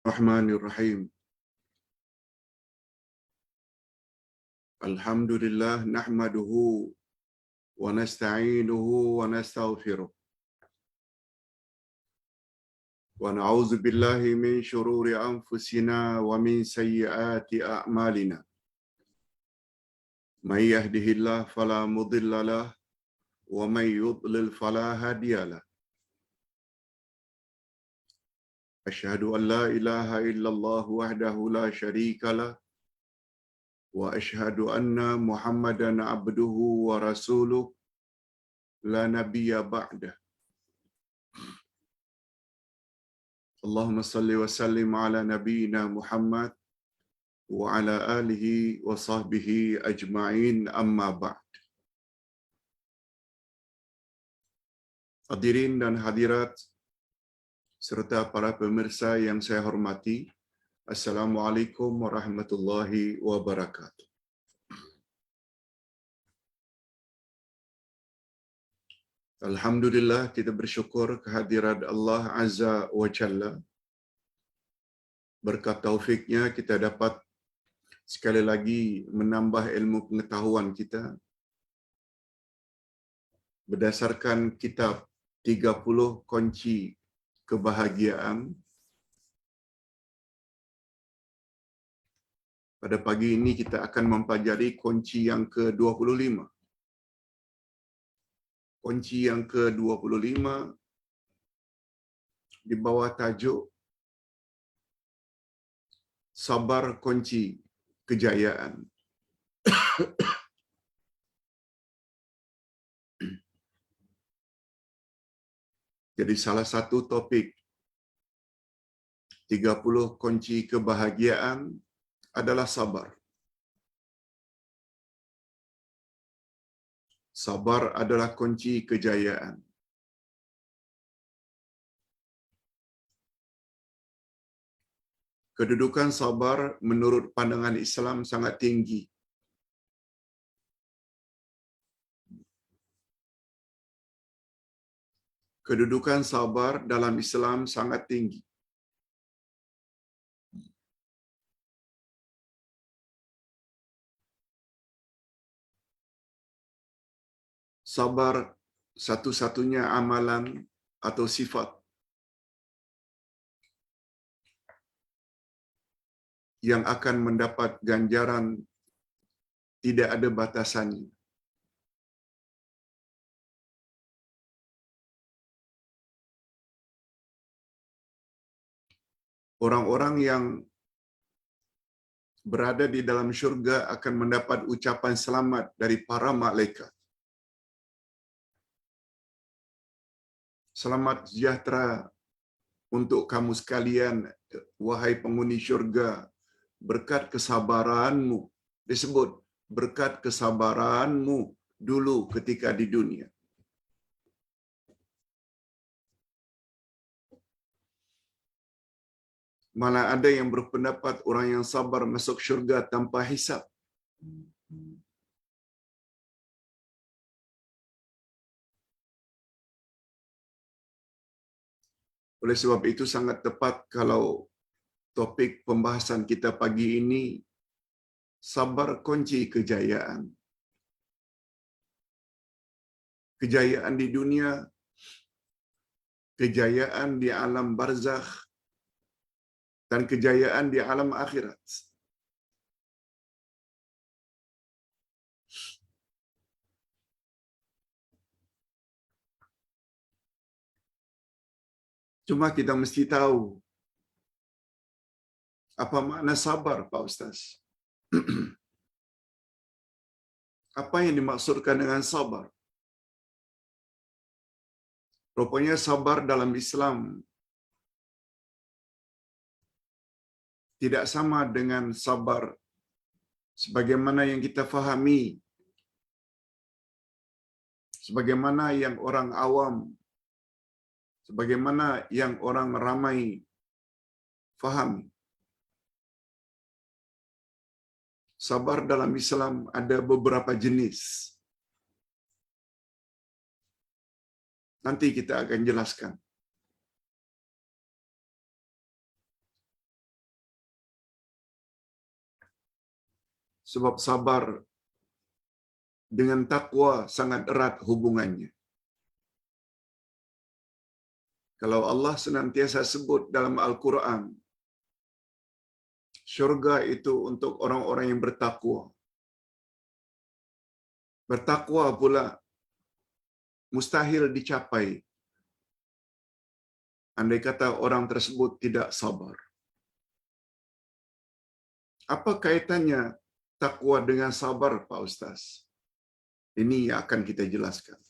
Bismillahirrahmanirrahim. Alhamdulillah nahmaduhu wa nasta'inuhu wa nastaghfiruh. Wa na'udzu billahi min shururi anfusina wa min sayyiati a'malina. May yahdihillahu fala mudilla lahu wa may yudlil fala hadiya lahu. Asyhadu an la ilaha illallah wahdahu la syarika lahu wa asyhadu anna Muhammadan abduhu wa rasuluh la nabiyya ba'dah. Allahumma salli wa sallim ala nabiyyina Muhammad wa ala alihi wa sahbihi ajma'in amma ba'd. Hadirin dan hadirat serta para pemirsa yang saya hormati, Assalamualaikum warahmatullahi wabarakatuh. Alhamdulillah, kita bersyukur kehadirat Allah Azza wa Jalla. Berkat taufiknya kita dapat sekali lagi menambah ilmu pengetahuan kita berdasarkan kitab 30 kunci kebahagiaan. Pada pagi ini kita akan mempelajari kunci yang ke-25. Kunci yang ke-25 di bawah tajuk Sabar Kunci Kejayaan. Jadi salah satu topik 30 kunci kebahagiaan adalah sabar. Sabar adalah kunci kejayaan. Kedudukan sabar menurut pandangan Islam sangat tinggi. Kedudukan sabar dalam Islam sangat tinggi. Sabar satu-satunya amalan atau sifat yang akan mendapat ganjaran tidak ada batasannya. Orang-orang yang berada di dalam syurga akan mendapat ucapan selamat dari para malaikat. Selamat sejahtera untuk kamu sekalian, wahai penghuni syurga, berkat kesabaranmu. Disebut berkat kesabaranmu dulu ketika di dunia. Malah ada yang berpendapat orang yang sabar masuk syurga tanpa hisab. Oleh sebab itu sangat tepat kalau topik pembahasan kita pagi ini sabar kunci kejayaan. Kejayaan di dunia, kejayaan di alam barzakh, dan kejayaan di alam akhirat. Cuma kita mesti tahu apa makna sabar, Pak Ustaz. Apa yang dimaksudkan dengan sabar? Rupanya sabar dalam Islam tidak sama dengan sabar sebagaimana yang kita fahami, sebagaimana yang orang awam, sebagaimana yang orang ramai fahami. Sabar dalam Islam ada beberapa jenis. Nanti kita akan jelaskan. Sebab sabar dengan takwa sangat erat hubungannya. Kalau Allah senantiasa sebut dalam Al-Quran, syurga itu untuk orang-orang yang bertakwa. Bertakwa pula mustahil dicapai andai kata orang tersebut tidak sabar. Apa kaitannya takwa dengan sabar, Pak Ustaz? Ini yang akan kita jelaskan.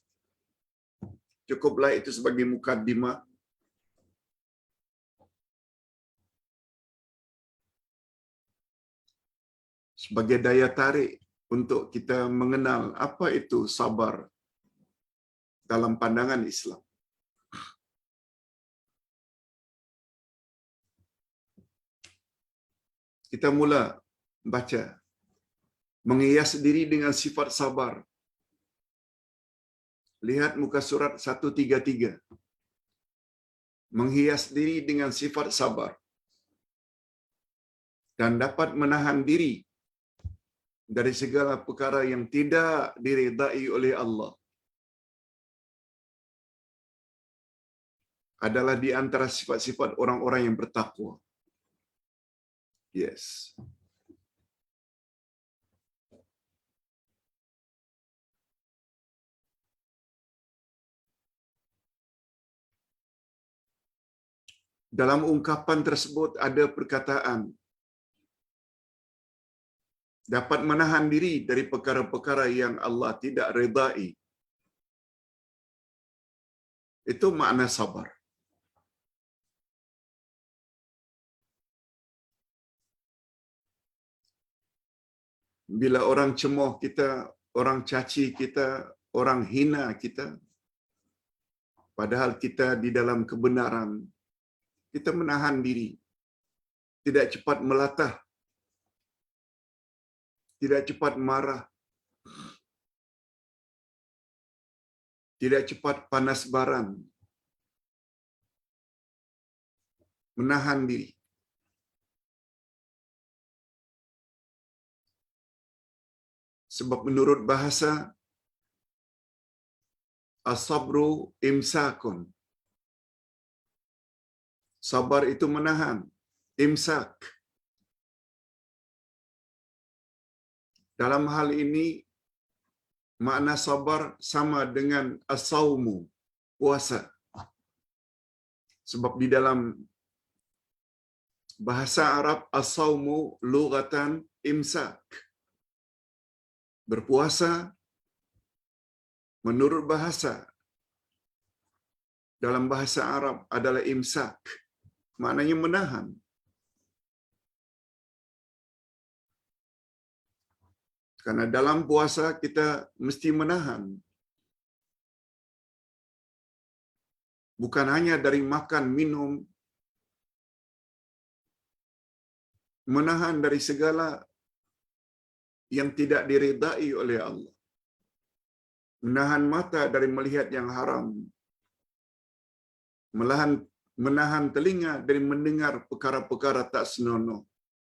Cukuplah itu sebagai mukaddimah. Sebagai daya tarik untuk kita mengenal apa itu sabar dalam pandangan Islam. Kita mula baca. Menghias diri dengan sifat sabar. Lihat muka surat 133. Menghias diri dengan sifat sabar. Dan dapat menahan diri dari segala perkara yang tidak diridai oleh Allah. Adalah di antara sifat-sifat orang-orang yang bertakwa. Yes. Dalam ungkapan tersebut ada perkataan dapat menahan diri dari perkara-perkara yang Allah tidak redai. Itu makna sabar. Bila orang cemoh kita, orang caci kita, orang hina kita, padahal kita di dalam kebenaran, kita menahan diri. Tidak cepat melatah. Tidak cepat marah. Tidak cepat panas baran. Menahan diri. Sebab menurut bahasa, as-sabru imsakun. Sabar itu menahan. Imsak. Dalam hal ini, makna sabar sama dengan as-sawmu, puasa. Sebab di dalam bahasa Arab, as-sawmu lughatan imsak. Berpuasa, menurut bahasa, dalam bahasa Arab adalah imsak. Maknanya menahan. Karena dalam puasa kita mesti menahan. Bukan hanya dari makan, minum. Menahan dari segala yang tidak diridai oleh Allah. Menahan mata dari melihat yang haram. Menahan telinga dari mendengar perkara-perkara tak senonoh.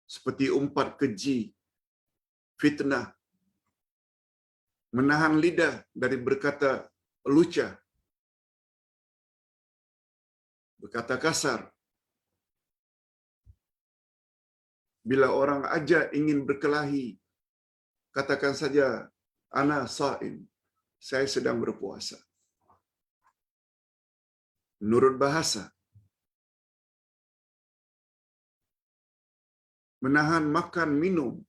Seperti umpat keji, fitnah. Menahan lidah dari berkata lucah, berkata kasar. Bila orang ajak ingin berkelahi, katakan saja, ana sha'im, saya sedang berpuasa. Menurut bahasa, menahan makan minum,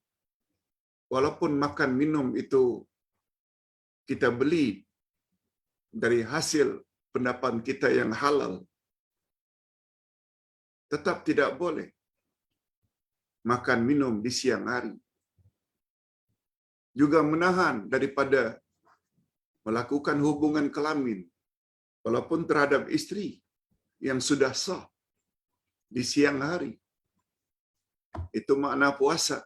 walaupun makan minum itu kita beli dari hasil pendapat kita yang halal, tetap tidak boleh makan minum di siang hari. Juga menahan daripada melakukan hubungan kelamin, walaupun terhadap isteri yang sudah sah di siang hari. Itu makna puasa.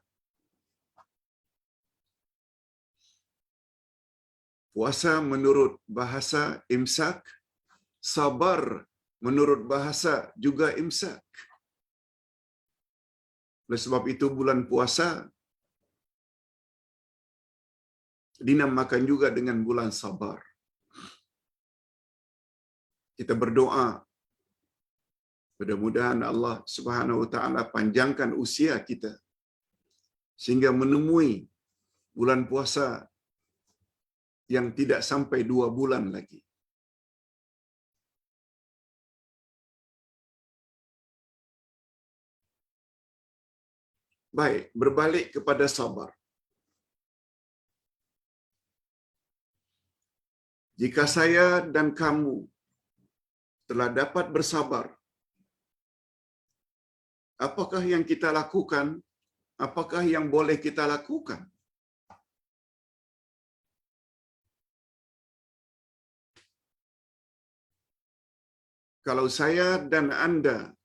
Puasa menurut bahasa imsak, sabar menurut bahasa juga imsak. Oleh sebab itu bulan puasa dinamakan juga dengan bulan sabar. Kita berdoa, mudah-mudahan Allah Subhanahu wa taala panjangkan usia kita sehingga menemui bulan puasa yang tidak sampai 2 bulan lagi. Baik, berbalik kepada sabar. Jika saya dan kamu telah dapat bersabar, apakah yang kita lakukan? Apakah yang boleh kita lakukan? Kalau saya dan Anda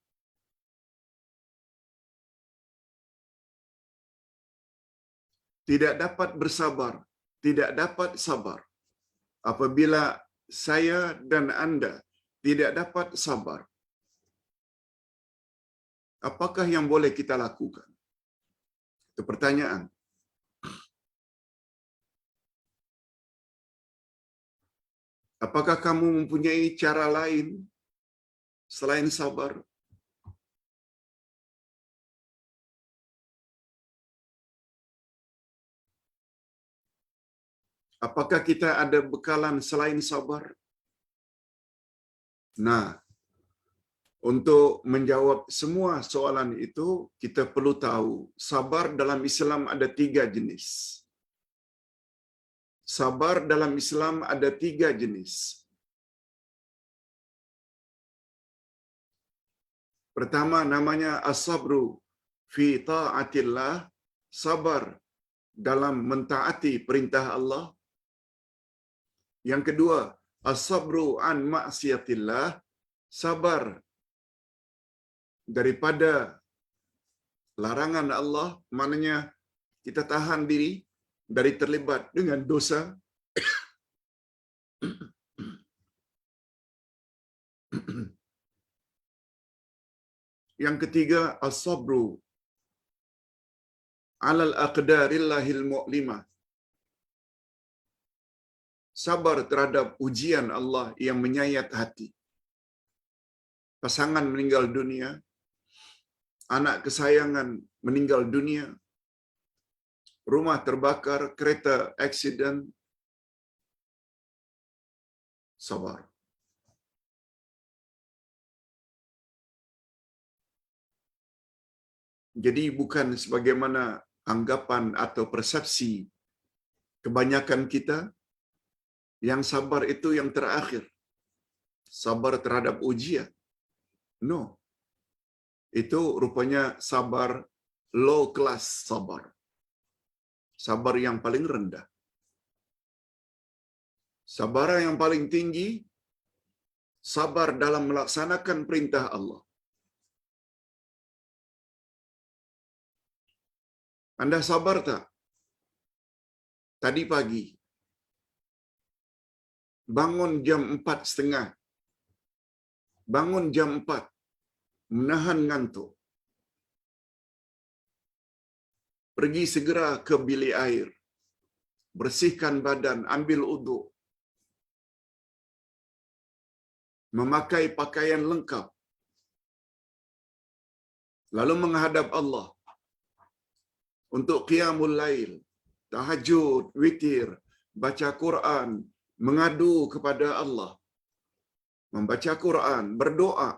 tidak dapat bersabar, tidak dapat sabar, apabila saya dan Anda tidak dapat sabar, apakah yang boleh kita lakukan? Itu pertanyaan. Apakah kamu mempunyai cara lain selain sabar? Apakah kita ada bekalan selain sabar? Nah, untuk menjawab semua soalan itu, kita perlu tahu sabar dalam Islam ada 3 jenis. Sabar dalam Islam ada 3 jenis. Pertama namanya as-sabru fi ta'atillah, sabar dalam mentaati perintah Allah. Yang kedua, as-sabru an ma'siyatillah, sabar daripada larangan Allah, maknanya kita tahan diri dari terlibat dengan dosa. Yang ketiga, as-sabru 'alal aqdarillahil mu'limah, sabar terhadap ujian Allah yang menyayat hati. Pasangan meninggal dunia, anak kesayangan meninggal dunia, rumah terbakar, kereta aksiden, sabar. Jadi bukan sebagaimana anggapan atau persepsi kebanyakan kita, yang sabar itu yang terakhir. Sabar terhadap ujian. No. Itu rupanya sabar low class sabar. Sabar yang paling rendah. Sabar yang paling tinggi, sabar dalam melaksanakan perintah Allah. Anda sabar tak? Tadi pagi, bangun jam 4:30, bangun jam 4, menahan ngantuk, pergi segera ke bilik air, bersihkan badan, ambil uduk, memakai pakaian lengkap, lalu menghadap Allah untuk qiyamul lail, tahajud, witir, baca Quran, mengadu kepada Allah, membaca Quran, berdoa.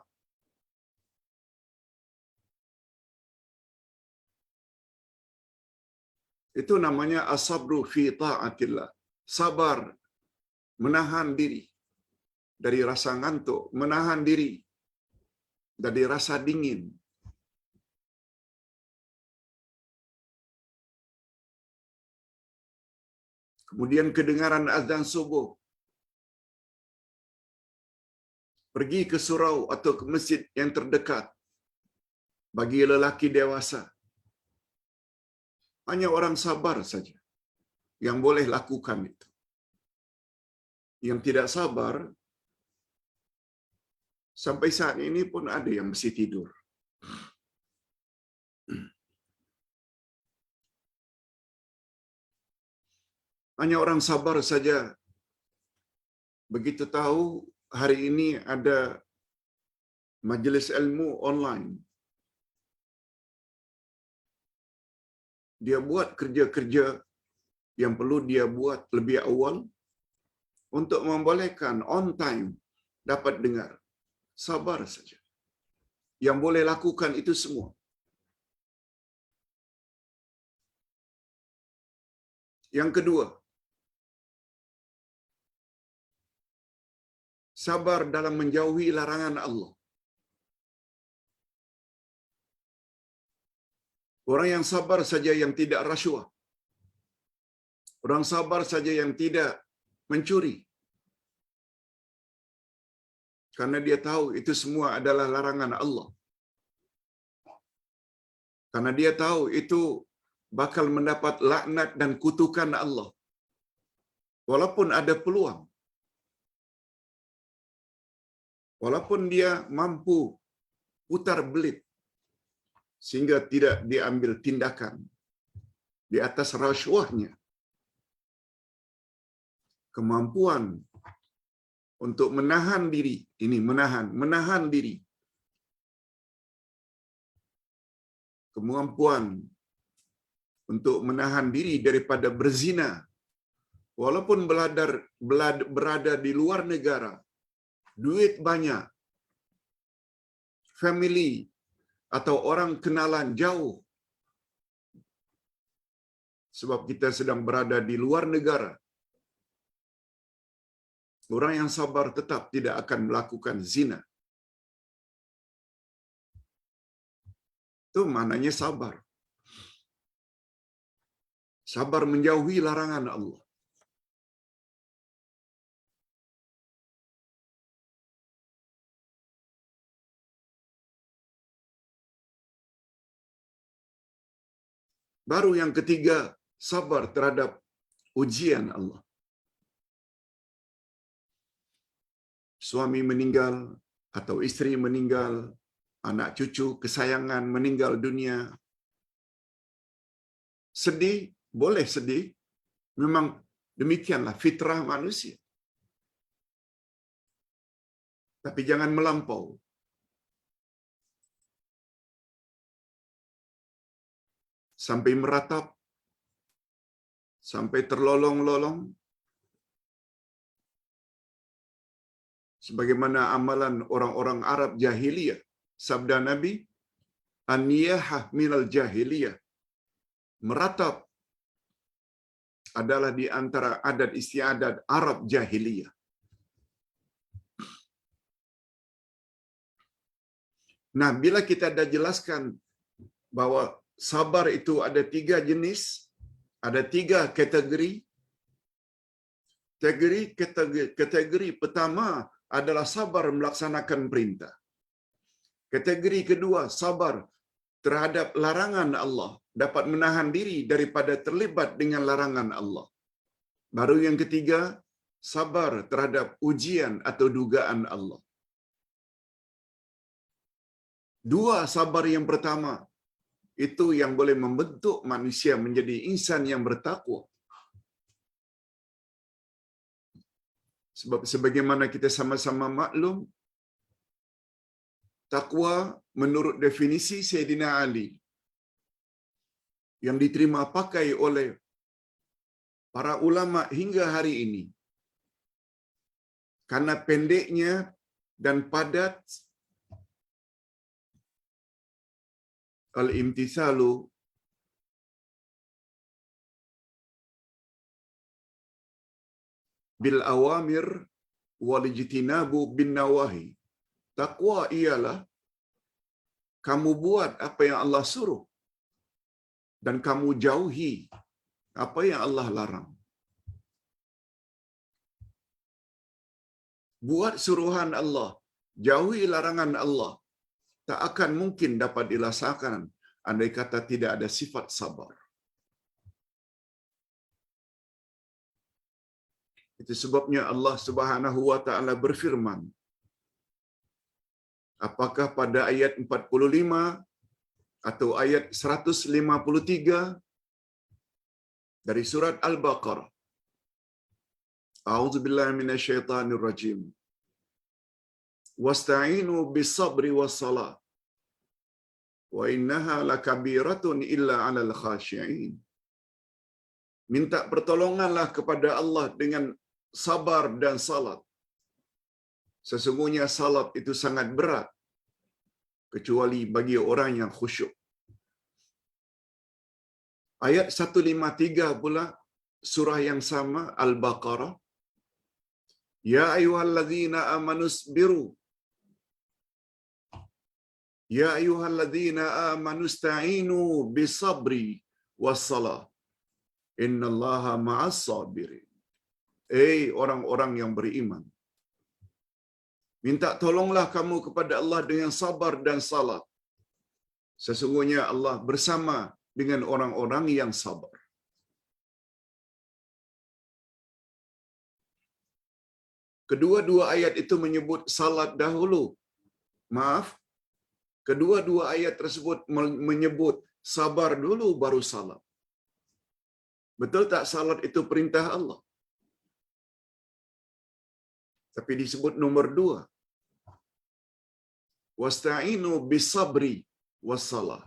Itu namanya as-sabru fi ta'atillah. Sabar, menahan diri dari rasa ngantuk, menahan diri dari rasa dingin. Kemudian kedengaran azan subuh, pergi ke surau atau ke masjid yang terdekat bagi lelaki dewasa. Hanya orang sabar saja yang boleh lakukan itu. Yang tidak sabar, sampai saat ini pun ada yang mesti tidur. Hanya orang sabar saja. Begitu tahu hari ini ada majlis ilmu online, dia buat kerja-kerja yang perlu dia buat lebih awal untuk membolehkan on time dapat dengar. Sabar saja. Yang boleh lakukan itu semua. Yang kedua, sabar dalam menjauhi larangan Allah. Orang yang sabar saja yang tidak rasuah. Orang sabar saja yang tidak mencuri. Karena dia tahu itu semua adalah larangan Allah. Karena dia tahu itu bakal mendapat laknat dan kutukan Allah. Walaupun ada peluang. Walaupun dia mampu putar belit sehingga tidak diambil tindakan di atas rasuahnya. Kemampuan untuk menahan diri, ini menahan diri. Kemampuan untuk menahan diri daripada berzina, walaupun berada di luar negara, duit banyak, family atau orang kenalan jauh, sebab kita sedang berada di luar negara. Orang yang sabar tetap tidak akan melakukan zina. Itu maknanya sabar. Sabar menjauhi larangan Allah. Baru yang ketiga, sabar terhadap ujian Allah. Suami meninggal atau isteri meninggal, anak cucu kesayangan meninggal dunia. Sedih, boleh sedih. Memang demikianlah fitrah manusia. Tapi jangan melampau. Sampai meratap, sampai terlolong-lolong. Sebagaimana amalan orang-orang Arab jahiliyah. Sabda Nabi, an-niyahah minal jahiliyah. Meratap adalah di antara adat istiadat Arab jahiliyah. Nah, bila kita dah jelaskan bahwa sabar itu ada 3 jenis, ada 3 kategori. Kategori pertama adalah sabar melaksanakan perintah. Kategori kedua, sabar terhadap larangan Allah, dapat menahan diri daripada terlibat dengan larangan Allah. Baru yang ketiga, sabar terhadap ujian atau dugaan Allah. 2 sabar yang pertama, itu yang boleh membentuk manusia menjadi insan yang bertakwa. Sebab sebagaimana kita sama-sama maklum, takwa menurut definisi Sayyidina Ali yang diterima pakai oleh para ulama hingga hari ini, karena pendeknya dan padat, al-imtithalu bil awamir wal ijtinabu bin nawahi. Takwa ialah kamu buat apa yang Allah suruh dan kamu jauhi apa yang Allah larang. Buat suruhan Allah, jauhi larangan Allah, tak akan mungkin dapat dilaksanakan andai kata tidak ada sifat sabar. Itu sebabnya Allah Subhanahu wa taala berfirman, apakah pada ayat 45 atau ayat 153 dari surat Al-Baqarah, A'udzubillahi minasyaitonir rajim. Wasta'inu bis-sabri was-salah. Wa innaha lakabiratun illa 'alal khashi'in. Minta pertolonganlah kepada Allah dengan sabar dan salat. Sesungguhnya salat itu sangat berat kecuali bagi orang yang khusyuk. Ayat 153 pula surah yang sama Al-Baqarah. Ya ayyuhalladzina amanu isbiru. Ya ayyuhalladzina amanu ista'inu bisabri wassalah. Innallaha ma'as sabirin. Orang-orang yang beriman, minta tolonglah kamu kepada Allah dengan sabar dan salat. Sesungguhnya Allah bersama dengan orang-orang yang sabar. Kedua-dua ayat itu menyebut salat dahulu. Maaf, kedua-dua ayat tersebut menyebut sabar dulu baru salat. Betul tak salat itu perintah Allah? Tapi disebut nomor 2. Wasta'inu bisabri wassalah.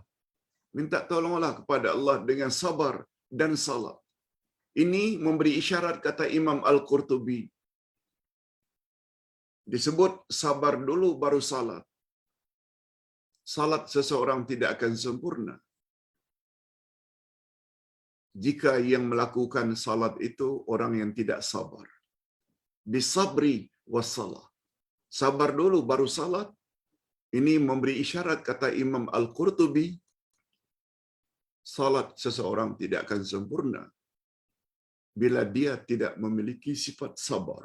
Minta tolonglah kepada Allah dengan sabar dan salat. Ini memberi isyarat, kata Imam Al-Qurtubi. Disebut sabar dulu baru salat. Salat seseorang tidak akan sempurna jika yang melakukan salat itu orang yang tidak sabar. Bisabri wassalah. Sabar dulu baru salat. Ini memberi isyarat, kata Imam Al-Qurtubi, salat seseorang tidak akan sempurna bila dia tidak memiliki sifat sabar.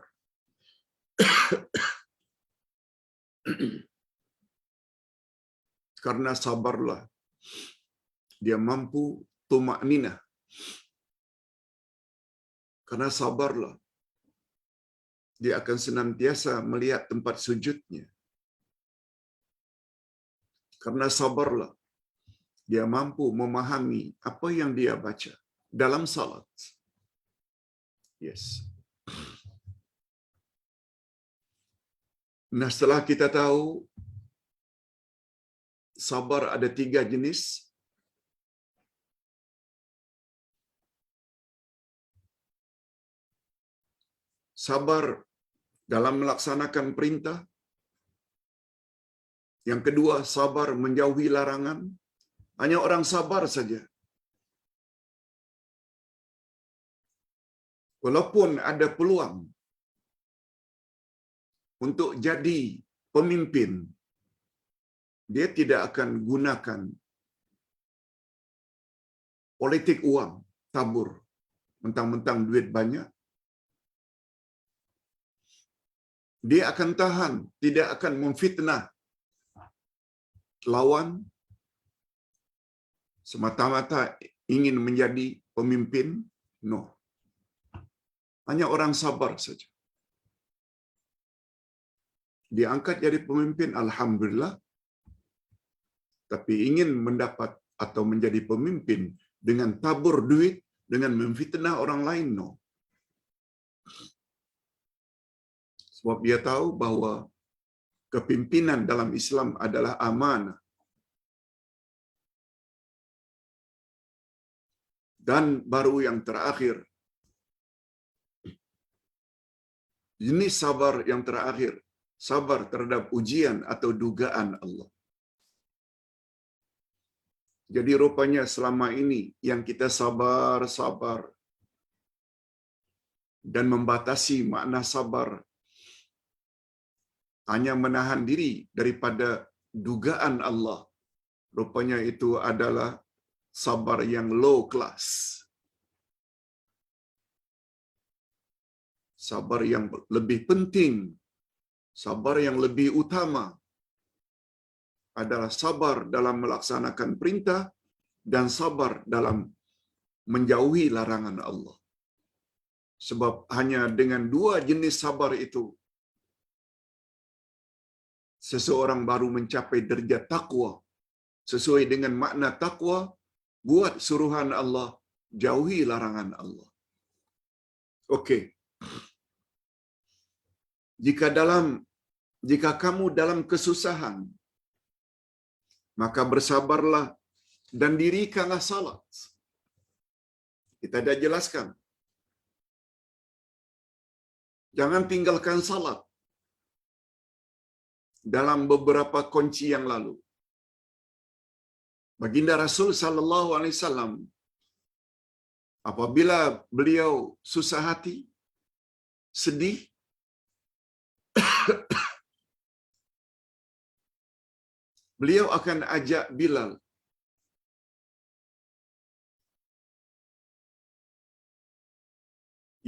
Karena sabarlah dia mampu tumakninah. Karena sabarlah dia akan senantiasa melihat tempat sujudnya. Karena sabarlah dia mampu memahami apa yang dia baca dalam salat. Yes. Nah, setelah kita tahu sabar ada 3 jenis. Sabar dalam melaksanakan perintah. Yang kedua, sabar menjauhi larangan. Hanya orang sabar saja, walaupun ada peluang untuk jadi pemimpin, dia tidak akan gunakan politik uang tabur, mentang-mentang duit banyak. Dia akan tahan, tidak akan memfitnah lawan semata-mata ingin menjadi pemimpin. No. Hanya orang sabar saja. Dia angkat jadi pemimpin, alhamdulillah. Tapi ingin mendapat atau menjadi pemimpin dengan tabur duit, dengan memfitnah orang lain, no. Sebab dia tahu bahwa kepimpinan dalam Islam adalah amanah. Dan baru yang terakhir, jenis sabar yang terakhir, sabar terhadap ujian atau dugaan Allah. Jadi rupanya selama ini yang kita sabar-sabar dan membatasi makna sabar, hanya menahan diri daripada dugaan Allah, rupanya itu adalah sabar yang low class. Sabar yang lebih penting, sabar yang lebih utama adalah sabar dalam melaksanakan perintah dan sabar dalam menjauhi larangan Allah. Sebab hanya dengan 2 jenis sabar itu seseorang baru mencapai derajat takwa. Sesuai dengan makna takwa, buat suruhan Allah, jauhi larangan Allah. Okey. jika kamu dalam kesusahan, maka bersabarlah dan dirikanlah salat. Kita dah jelaskan. Jangan tinggalkan salat dalam beberapa kunci yang lalu. Baginda Rasul sallallahu alaihi wasallam apabila beliau susah hati, sedih, beliau akan ajak Bilal.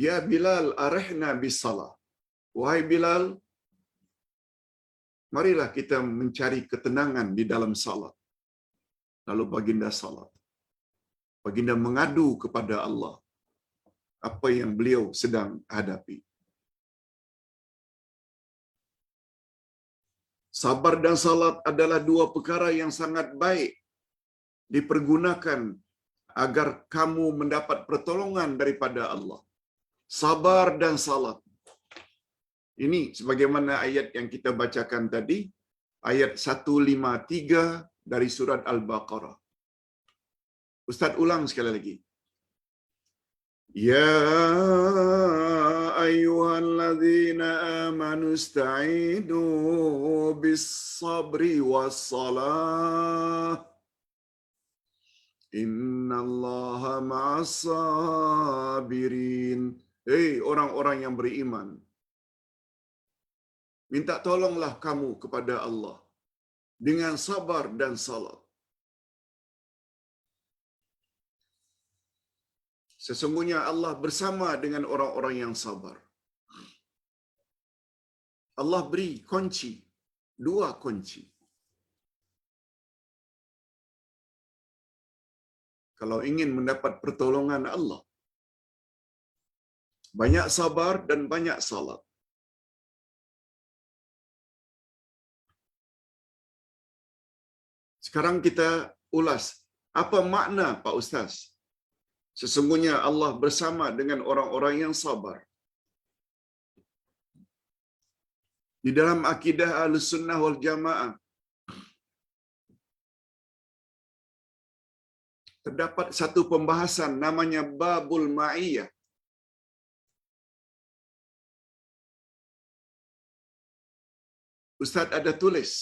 Ya Bilal, arihna bis salah. Wahai Bilal, marilah kita mencari ketenangan di dalam salat. Lalu baginda salat. Baginda mengadu kepada Allah apa yang beliau sedang hadapi. Sabar dan salat adalah dua perkara yang sangat baik dipergunakan agar kamu mendapat pertolongan daripada Allah. Sabar dan salat. Ini sebagaimana ayat yang kita bacakan tadi, ayat 153 dari surat Al-Baqarah. Ustaz ulang sekali lagi. Ya ayyuhalladzina amanu ista'inu bis-sabri was-salah. Innallaha ma'as-sabirin. Hei orang-orang yang beriman, minta tolonglah kamu kepada Allah dengan sabar dan salat. Sesungguhnya Allah bersama dengan orang-orang yang sabar. Allah beri kunci, dua kunci. Kalau ingin mendapat pertolongan Allah, banyak sabar dan banyak salat. Sekarang kita ulas, apa makna Pak Ustaz? Sesungguhnya Allah bersama dengan orang-orang yang sabar. Di dalam akidah Ahlussunnah wal Jamaah terdapat satu pembahasan namanya Babul Ma'iyah. Ustaz ada tulis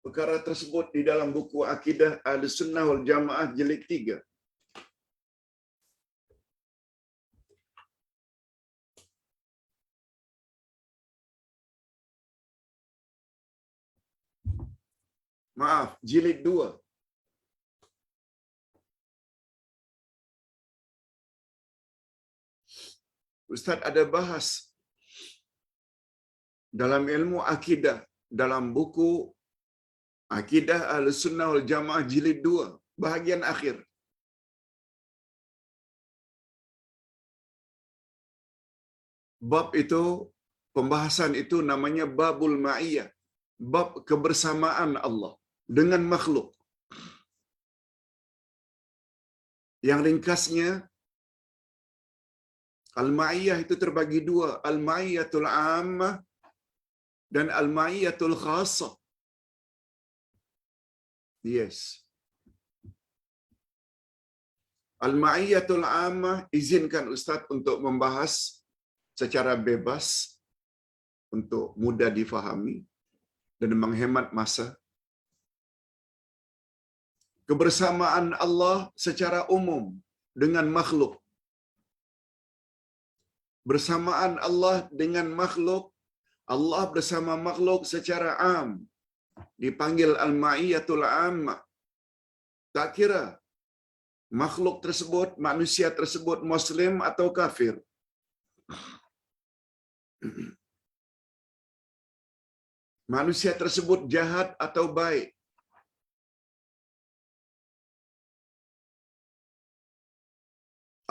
perkara tersebut di dalam buku akidah Ahlussunnah wal Jamaah jilid 3. Maaf, jilid 2. Ustaz ada bahas dalam ilmu akidah, dalam buku Akidah Ahlussunnah wal Jamaah jilid 2, bahagian akhir. Bab itu, pembahasan itu namanya Babul Ma'iyah. Bab kebersamaan Allah dengan makhluk. Yang ringkasnya, Al-Ma'iyah itu terbagi dua. Al-Ma'iyatul Ammah dan Al-Ma'iyatul Khassah. Yes. Al-Ma'iyatul Ammah, izinkan Ustaz untuk membahas secara bebas untuk mudah difahami dan menghemat masa. Kebersamaan Allah secara umum dengan makhluk. Bersamaan Allah dengan makhluk, Allah bersama makhluk secara am, dipanggil Al-Ma'iyatul Ammah. Tak kira makhluk tersebut, manusia tersebut Muslim atau kafir. Manusia tersebut jahat atau baik.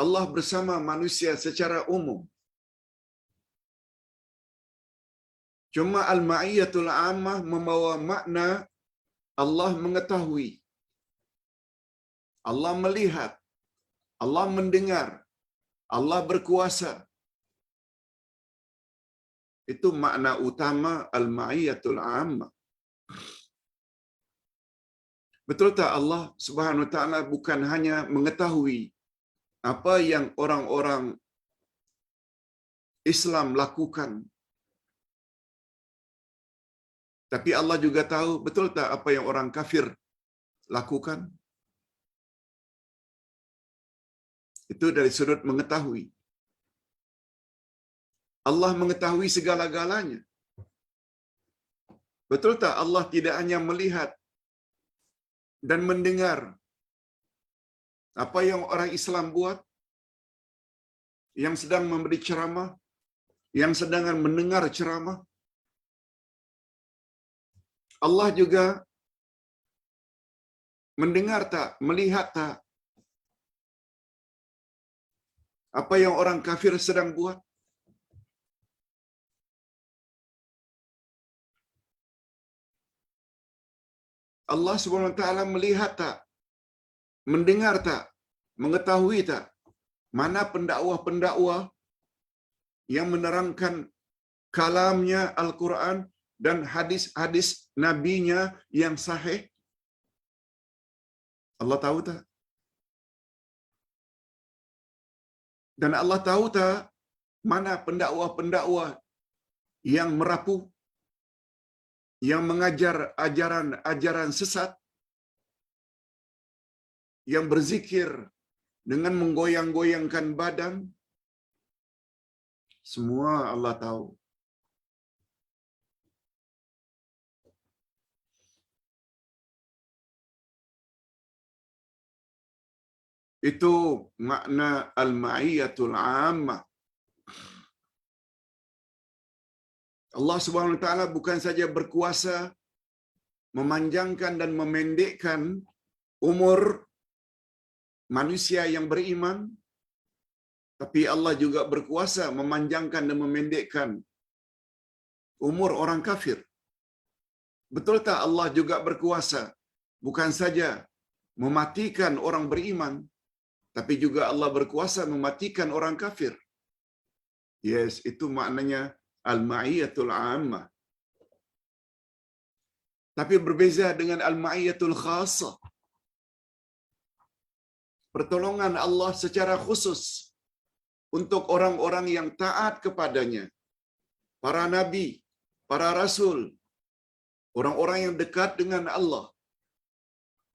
Allah bersama manusia secara umum. Cuma Al-Ma'iyatul Ammah membawa makna Allah mengetahui, Allah melihat, Allah mendengar, Allah berkuasa. Itu makna utama al-ma'iyatul 'ammah. Betul tak Allah Subhanahu wa taala bukan hanya mengetahui apa yang orang-orang Islam lakukan, tapi Allah juga tahu betul tak apa yang orang kafir lakukan? Itu dari sudut mengetahui. Allah mengetahui segala-galanya. Betul tak Allah tidak hanya melihat dan mendengar apa yang orang Islam buat, yang sedang memberi ceramah, yang sedang mendengar ceramah? Allah juga mendengar tak, melihat tak apa yang orang kafir sedang buat? Allah Subhanahu wa taala melihat tak, mendengar tak, mengetahui tak mana pendakwah-pendakwah yang menerangkan kalamnya Al-Quran dan hadis-hadis nabinya yang sahih? Allah tahu tak? Dan Allah tahu tak mana pendakwah-pendakwah yang merapu, yang mengajar ajaran-ajaran sesat, yang berzikir dengan menggoyang-goyangkan badan? Semua Allah tahu. Itu makna al-ma'iyatul 'ammah. Allah Subhanahu wa taala bukan saja berkuasa memanjangkan dan memendekkan umur manusia yang beriman, tapi Allah juga berkuasa memanjangkan dan memendekkan umur orang kafir. Betul tak Allah juga berkuasa bukan saja mematikan orang beriman, tapi juga Allah berkuasa mematikan orang kafir? Yes, itu maknanya al-ma'iyatul 'ammah. Tapi berbeza dengan al-ma'iyatul khassah. Pertolongan Allah secara khusus untuk orang-orang yang taat kepadanya. Para nabi, para rasul, orang-orang yang dekat dengan Allah,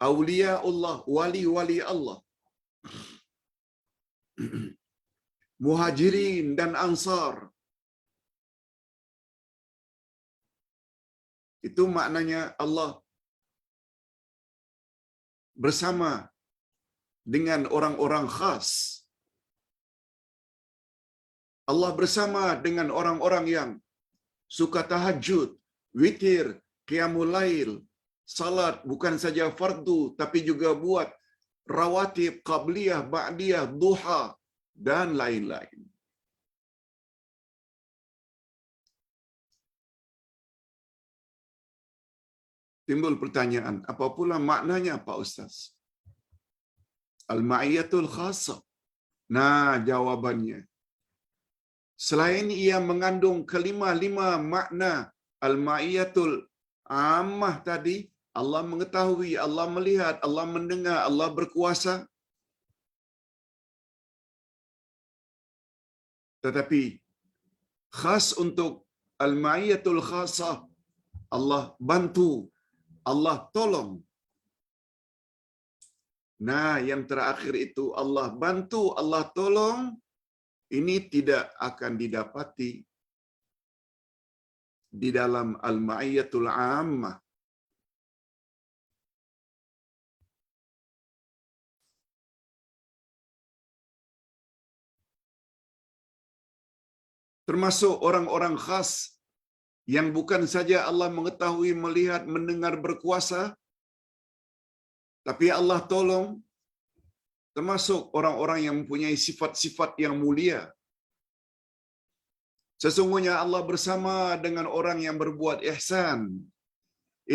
aulia Allah, wali-wali Allah, muhajirin dan ansar. Itu maknanya Allah bersama dengan orang-orang khas. Allah bersama dengan orang-orang yang suka tahajud, witir, qiyamul lail, salat bukan saja fardu tapi juga buat rawatib, qabliyah, ba'diyah, duha dan lain-lain. Timbul pertanyaan, apa pula maknanya Pak Ustaz? Al-ma'iyatul khassah. Nah, jawabannya, selain ia mengandung kelima-lima makna al-ma'iyatul 'ammah tadi, Allah mengetahui, Allah melihat, Allah mendengar, Allah berkuasa, tetapi khas untuk al-ma'iyatul khassah, Allah bantu, Allah tolong. Nah, yang terakhir itu Allah bantu, Allah tolong, ini tidak akan didapati di dalam al-ma'iyatul 'ammah. Termasuk orang-orang khas yang bukan saja Allah mengetahui, melihat, mendengar, berkuasa, tapi Allah tolong, termasuk orang-orang yang mempunyai sifat-sifat yang mulia. Sesungguhnya Allah bersama dengan orang yang berbuat ihsan.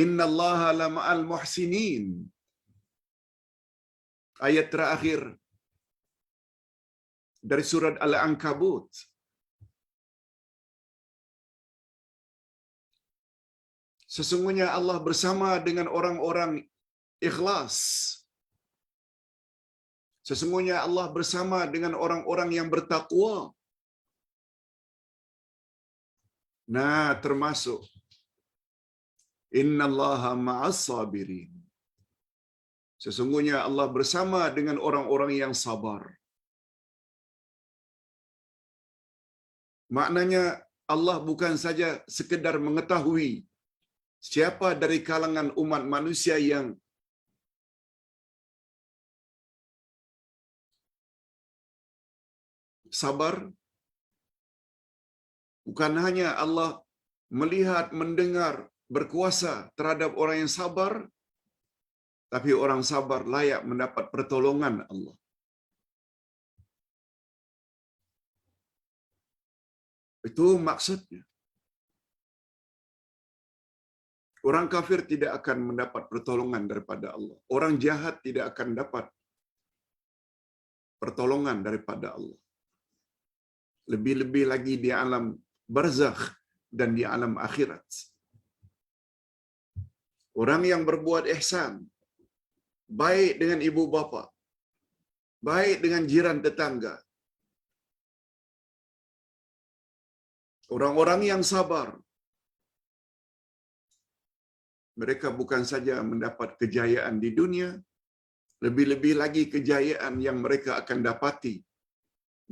Innallaha lama'al muhsinin. Ayat terakhir dari surat Al-Ankabut. Sesungguhnya Allah bersama dengan orang-orang ikhlas. Sesungguhnya Allah bersama dengan orang-orang yang bertakwa. Nah, termasuk innallaha ma'as sabirin. Sesungguhnya Allah bersama dengan orang-orang yang sabar. Maknanya Allah bukan saja sekedar mengetahui siapa dari kalangan umat manusia yang sabar, bukan hanya Allah melihat, mendengar, berkuasa terhadap orang yang sabar, tapi orang sabar layak mendapat pertolongan Allah. Itu maksudnya. Orang kafir tidak akan mendapat pertolongan daripada Allah. Orang jahat tidak akan dapat pertolongan daripada Allah. Lebih-lebih lagi di alam barzakh dan di alam akhirat. Orang yang berbuat ihsan, baik dengan ibu bapa, baik dengan jiran tetangga, orang-orang yang sabar, mereka bukan saja mendapat kejayaan di dunia, lebih-lebih lagi kejayaan yang mereka akan dapati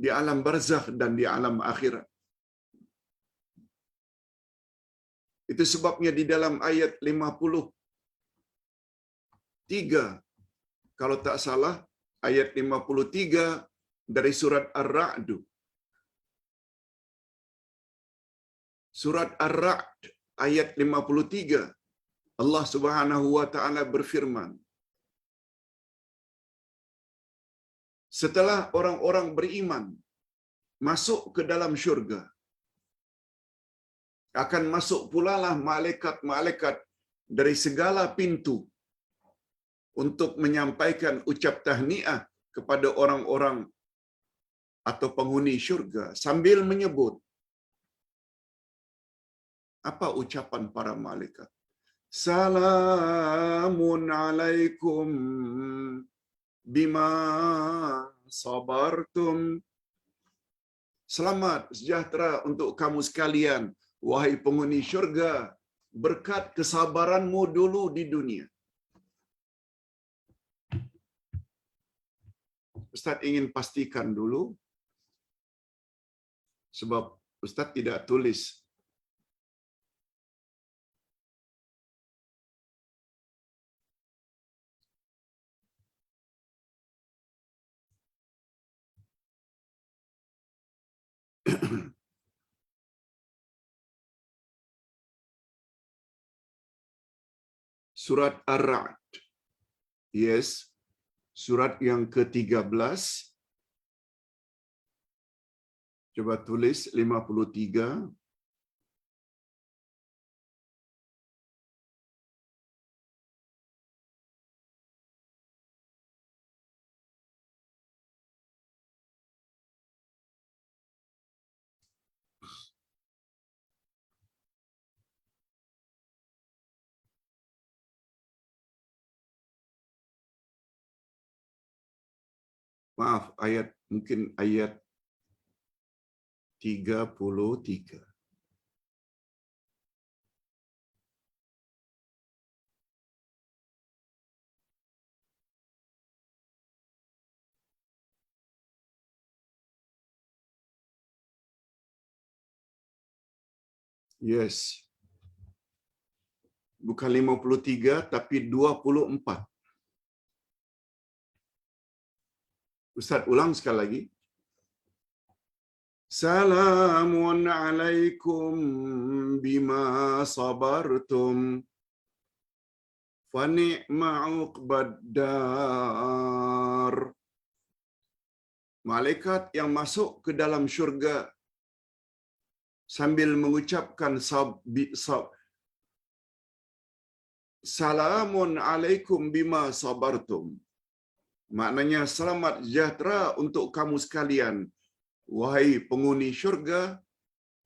di alam barzakh dan di alam akhirat. Itu sebabnya di dalam ayat 53, kalau tak salah, ayat 53 dari surat Ar-Ra'd. Surat Ar-Ra'd ayat 53, Allah Subhanahu wa taala berfirman, setelah orang-orang beriman masuk ke dalam syurga, akan masuk pula lah malaikat-malaikat dari segala pintu untuk menyampaikan ucap tahniah kepada orang-orang atau penghuni syurga sambil menyebut, apa ucapan para malaikat? Salamun alaikum bima sabartum. Selamat sejahtera untuk kamu sekalian, wahai penghuni syurga, berkat kesabaranmu dulu di dunia. Ustaz ingin pastikan dulu, sebab Ustaz tidak tulis surat Ar-Ra'd. Yes, surat yang ke-13. Coba tulis 53. Maaf, mungkin ayat 33. Yes. Bukan 53 tapi 24. Ustaz ulang sekali lagi. Salamun alaikum bima sabartum fa ni'ma uqbad dar. Malaikat yang masuk ke dalam syurga sambil mengucapkan salamun alaikum bima sabartum. Maknanya selamat sejahtera untuk kamu sekalian, wahai penghuni syurga,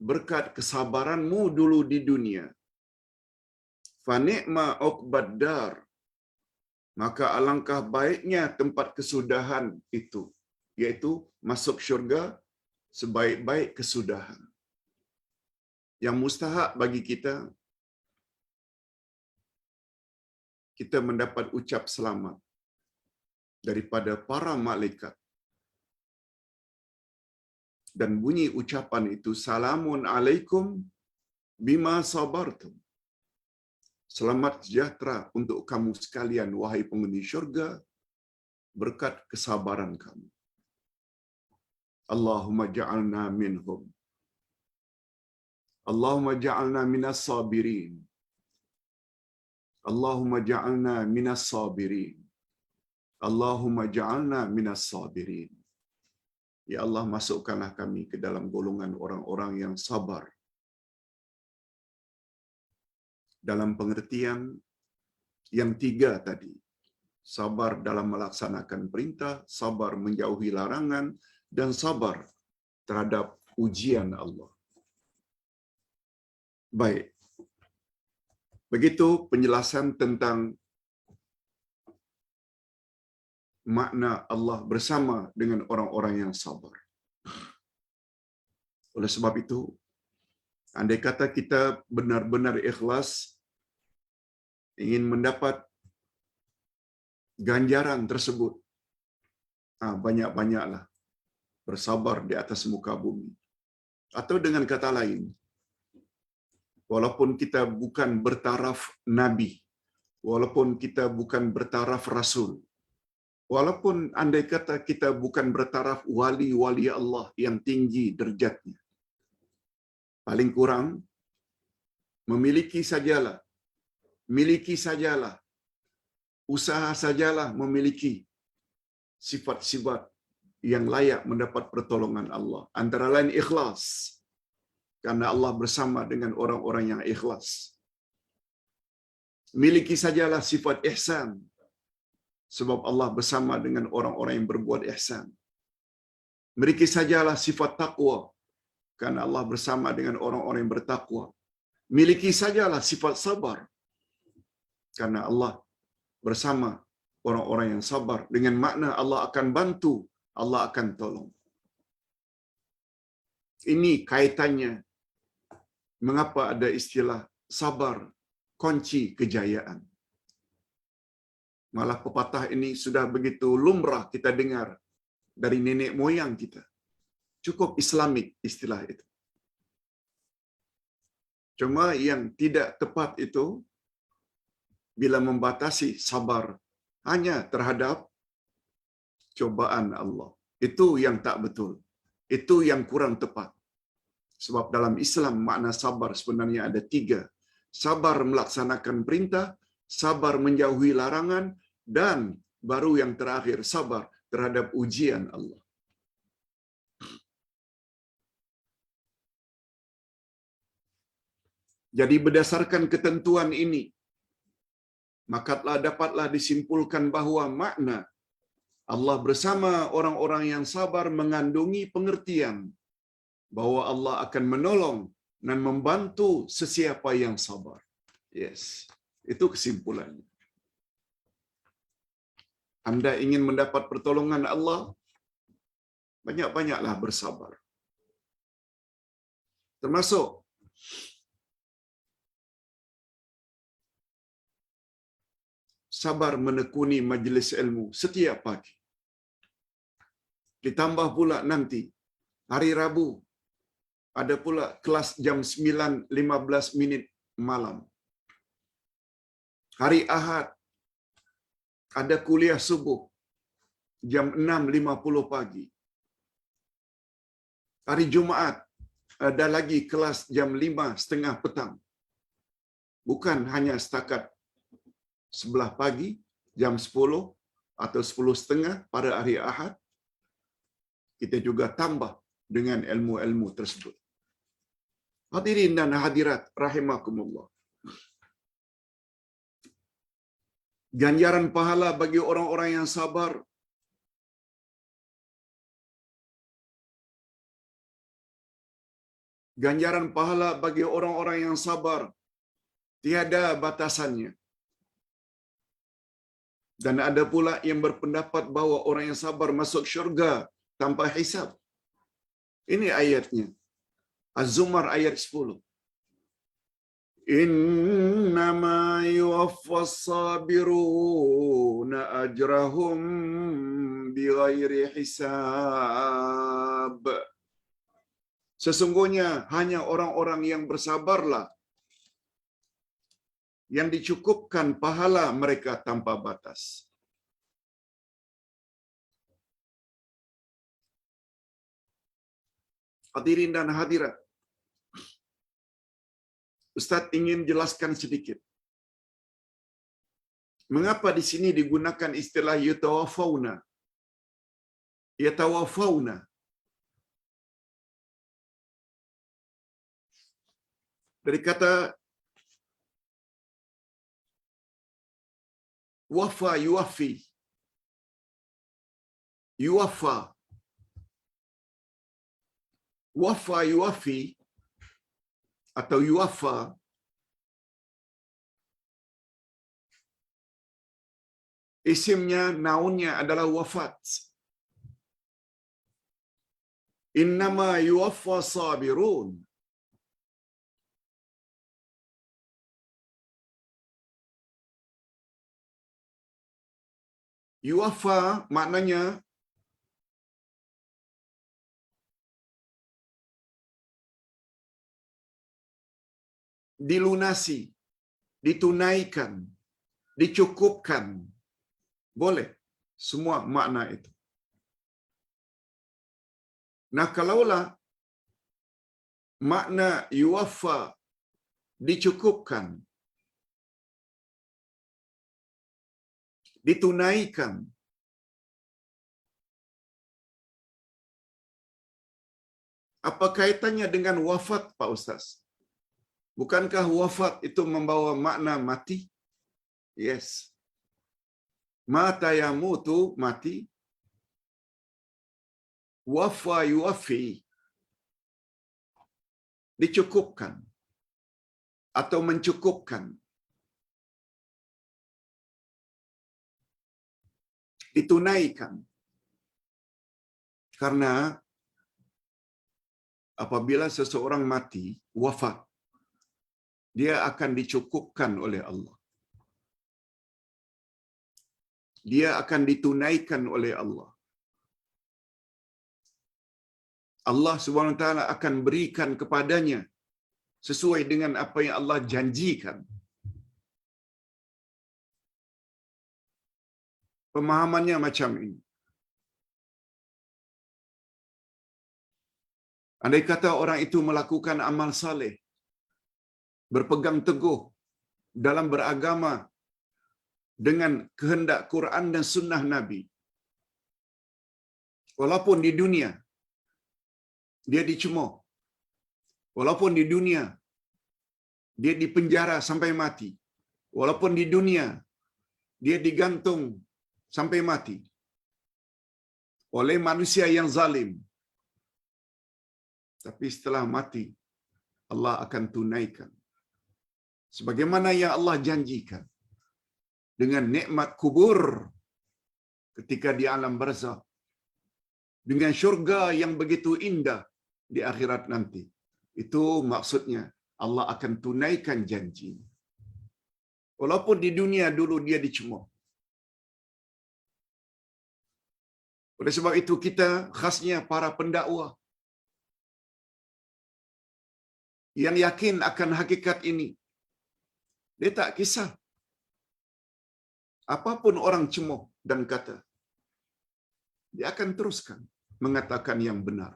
berkat kesabaranmu dulu di dunia. fa ni'ma uqbad dar, maka alangkah baiknya tempat kesudahan itu, yaitu masuk syurga sebaik-baik kesudahan. Yang mustahak bagi kita, kita mendapat ucap selamat daripada para malaikat. Dan bunyi ucapan itu, salamun alaikum bima sabartum. Selamat sejahtera untuk kamu sekalian, wahai penghuni syurga, berkat kesabaran kamu. Allahumma ja'alna minhum. Allahumma ja'alna minas sabirin. Allahumma ja'alna minas sabirin. Allahumma ja'alna minas sabirin. Ya Allah, masukkanlah kami ke dalam golongan orang-orang yang sabar. Dalam pengertian yang tiga tadi. Sabar dalam melaksanakan perintah, sabar menjauhi larangan, dan sabar terhadap ujian Allah. Baik. Begitu penjelasan tentang makna Allah bersama dengan orang-orang yang sabar. Oleh sebab itu, andai kata kita benar-benar ikhlas ingin mendapat ganjaran tersebut, banyak-banyaklah bersabar di atas muka bumi. Atau dengan kata lain, walaupun kita bukan bertaraf Nabi, walaupun kita bukan bertaraf Rasul, walaupun andai kata kita bukan bertaraf wali-wali Allah yang tinggi derajatnya, paling kurang miliki sajalah, usaha sajalah memiliki sifat-sifat yang layak mendapat pertolongan Allah. Antara lain ikhlas, karena Allah bersama dengan orang-orang yang ikhlas. Miliki sajalah sifat ihsan, sebab Allah bersama dengan orang-orang yang berbuat ihsan. Miliki sajalah sifat taqwa, karena Allah bersama dengan orang-orang yang bertakwa. Miliki sajalah sifat sabar, karena Allah bersama orang-orang yang sabar, dengan makna Allah akan bantu, Allah akan tolong. Ini kaitannya mengapa ada istilah sabar kunci kejayaan. Malah pepatah ini sudah begitu lumrah kita dengar dari nenek moyang kita. Cukup Islamik istilah itu. Cuma yang tidak tepat itu bila membatasi sabar hanya terhadap cobaan Allah. Itu yang tak betul. Itu yang kurang tepat. Sebab dalam Islam makna sabar sebenarnya ada 3. Sabar melaksanakan perintah, sabar menjauhi larangan, dan baru yang terakhir sabar terhadap ujian Allah. Jadi berdasarkan ketentuan ini, maka dapatlah disimpulkan bahawa makna Allah bersama orang-orang yang sabar mengandungi pengertian bahawa Allah akan menolong dan membantu sesiapa yang sabar. Yes, itu kesimpulannya. Anda ingin mendapat pertolongan Allah, banyak-banyaklah bersabar. Termasuk sabar menekuni majlis ilmu setiap pagi. Ditambah pula nanti, hari Rabu, ada pula kelas jam 9.15 malam. Hari Ahad, ada kuliah subuh jam 6.50 pagi. Hari Jumaat, ada lagi kelas jam 5.30 petang. Bukan hanya setakat sebelah pagi, jam 10 atau 10.30 pada hari Ahad, kita juga tambah dengan ilmu-ilmu tersebut. Hadirin dan hadirat rahimakumullah. Ganjaran pahala bagi orang-orang yang sabar ganjaran pahala bagi orang-orang yang sabar tiada batasannya. Dan ada pula yang berpendapat bahawa orang yang sabar masuk syurga tanpa hisab. Ini ayatnya. Az-Zumar ayat 10. Innama yuwaffas sabiruna ajrahum bighairi hisab. Sesungguhnya hanya orang-orang yang bersabarlah yang dicukupkan pahala mereka tanpa batas. Hadirin dan hadirat, Ustaz ingin jelaskan sedikit. Mengapa di sini digunakan istilah yatawafawna? Yatawafawna. Dari kata wafa yuwafi. Yuwafa. Wafa yuwafi atau yuwafa isimnya, naunnya adalah wafat. Innama yuwaffa sabirun. Yuwaffa maknanya dilunasi, ditunaikan, dicukupkan. Boleh semua makna itu. Nah, kalaulah makna yuwaffa dicukupkan, ditunaikan, apa kaitannya dengan wafat, Pak Ustaz? Bukankah wafat itu membawa makna mati? Yes. Mata yamutu, mati. Wafa yuwafi, dicukupkan atau mencukupkan, ditunaikan. Karena apabila seseorang mati, wafat, dia akan dicukupkan oleh Allah. Dia akan ditunaikan oleh Allah. Allah Subhanahu wa taala akan berikan kepadanya sesuai dengan apa yang Allah janjikan. Pemahamannya macam ini. Andai kata orang itu melakukan amal saleh, berpegang teguh dalam beragama dengan kehendak Quran dan sunnah Nabi, walaupun di dunia dia dicemooh, walaupun di dunia dia dipenjara sampai mati, walaupun di dunia dia digantung sampai mati oleh manusia yang zalim, tapi setelah mati Allah akan tunaikan sebagaimana yang Allah janjikan dengan nikmat kubur ketika di alam barzakh, dengan syurga yang begitu indah di akhirat nanti. Itu maksudnya Allah akan tunaikan janji. Walaupun di dunia dulu dia dicemooh. Oleh sebab itu kita, khasnya para pendakwah yang yakin akan hakikat ini, dia tak kisah apapun orang cemooh dan kata, dia akan teruskan mengatakan yang benar.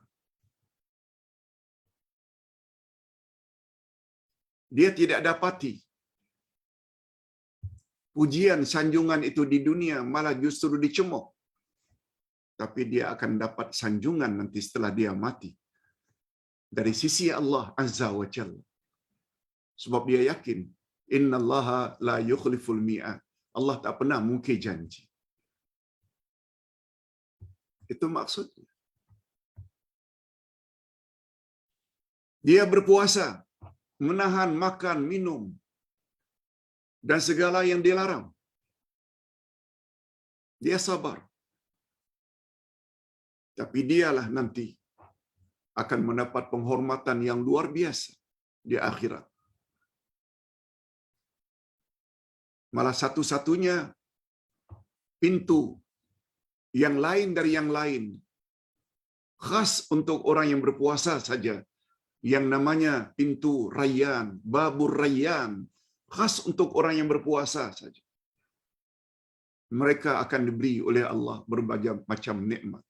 Dia tidak dapati pujian sanjungan itu di dunia, malah justru dicemooh. Tapi dia akan dapat sanjungan nanti setelah dia mati dari sisi Allah Azza wa Jalla. Sebab dia yakin innallaha la yukhliful mi'ad. Allah tak pernah mungkir janji. Itu maksudnya. Dia berpuasa, menahan makan minum dan segala yang dilarang. Dia sabar. Tapi dialah nanti akan mendapat penghormatan yang luar biasa di akhirat. Malah satu-satunya pintu yang lain dari yang lain, khas untuk orang yang berpuasa saja, yang namanya pintu Rayyan, Babur Rayyan, khas untuk orang yang berpuasa saja. Mereka akan diberi oleh Allah berbagai macam nikmat.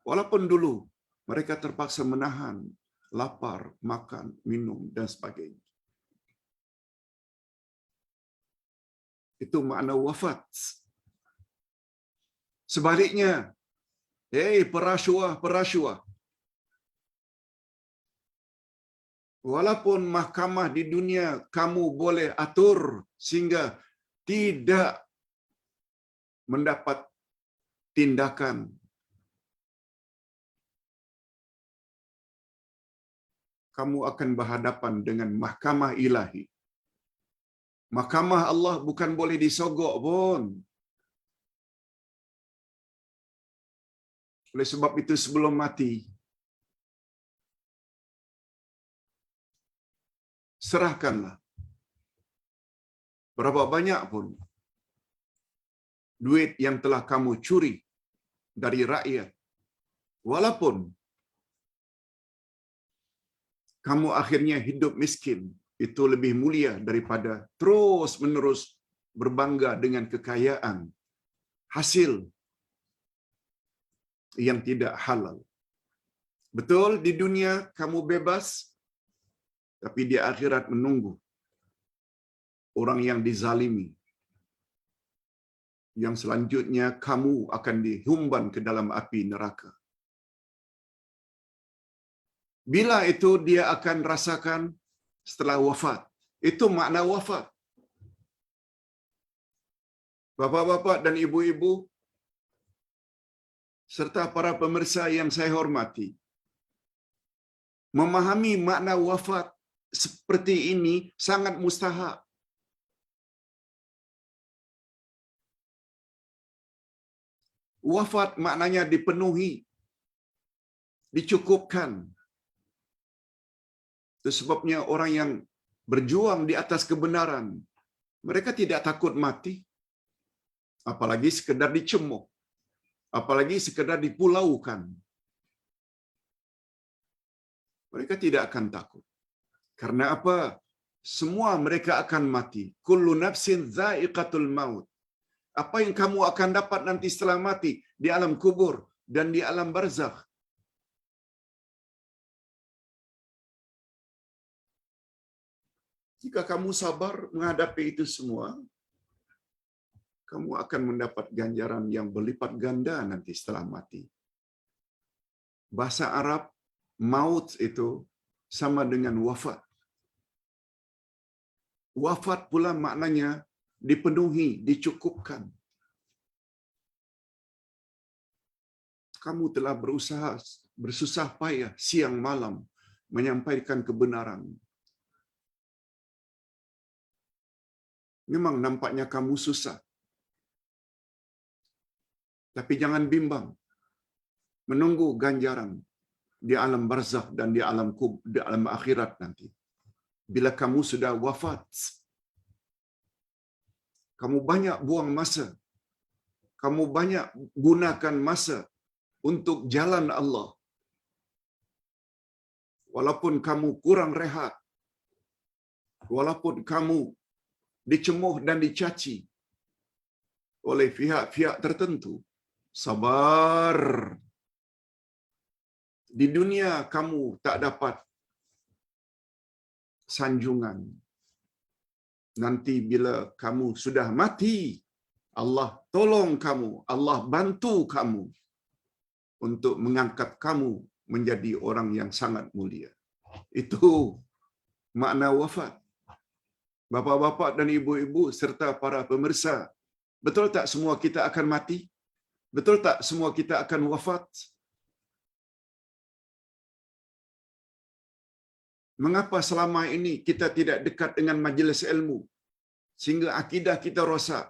Walaupun dulu mereka terpaksa menahan lapar, makan, minum, dan sebagainya. Itu makna wafat. Sebaliknya, perasuah. Walaupun mahkamah di dunia kamu boleh atur sehingga tidak mendapat tindakan, kamu akan berhadapan dengan mahkamah ilahi. Mahkamah Allah bukan boleh disogok pun. Oleh sebab itu sebelum mati, serahkanlah berapa banyak pun duit yang telah kamu curi dari rakyat. Walaupun kamu akhirnya hidup miskin, itu lebih mulia daripada terus-menerus berbangga dengan kekayaan hasil yang tidak halal. Betul, di dunia kamu bebas, tapi di akhirat menunggu orang yang dizalimi, yang selanjutnya kamu akan dihumban ke dalam api neraka. Bila itu dia akan rasakan setelah wafat. Itu makna wafat. Bapak-bapak dan ibu-ibu serta para pemirsa yang saya hormati, memahami makna wafat seperti ini sangat mustahak. Wafat maknanya dipenuhi, dicukupkan. Itu sebabnya orang yang berjuang di atas kebenaran, mereka tidak takut mati, apalagi sekedar dicemooh, apalagi sekedar dipulaukan. Mereka tidak akan takut. Karena apa? Semua mereka akan mati. Kullu nafsin dha'iqatul maut. Apa yang kamu akan dapat nanti setelah mati di alam kubur dan di alam barzakh? Jika kamu sabar menghadapi itu semua, kamu akan mendapat ganjaran yang berlipat ganda nanti setelah mati. Bahasa Arab, maut itu sama dengan wafat. Wafat pula maknanya dipenuhi, dicukupkan. Kamu telah berusaha, bersusah payah siang malam menyampaikan kebenaran. Memang nampaknya kamu susah. Tapi jangan bimbang. Menunggu ganjaran di alam barzakh dan di alam akhirat nanti. Bila kamu sudah wafat, kamu banyak buang masa. Kamu banyak gunakan masa untuk jalan Allah. Walaupun kamu kurang rehat, walaupun kamu dicemooh dan dicaci oleh pihak-pihak tertentu, sabar. Di dunia kamu tak dapat sanjungan. Nanti bila kamu sudah mati, Allah tolong kamu, Allah bantu kamu untuk mengangkat kamu menjadi orang yang sangat mulia. Itu makna wafat. Bapa-bapa dan ibu-ibu serta para pemirsa, betul tak semua kita akan mati? Betul tak semua kita akan wafat? Mengapa selama ini kita tidak dekat dengan majlis ilmu? sehingga akidah kita rosak,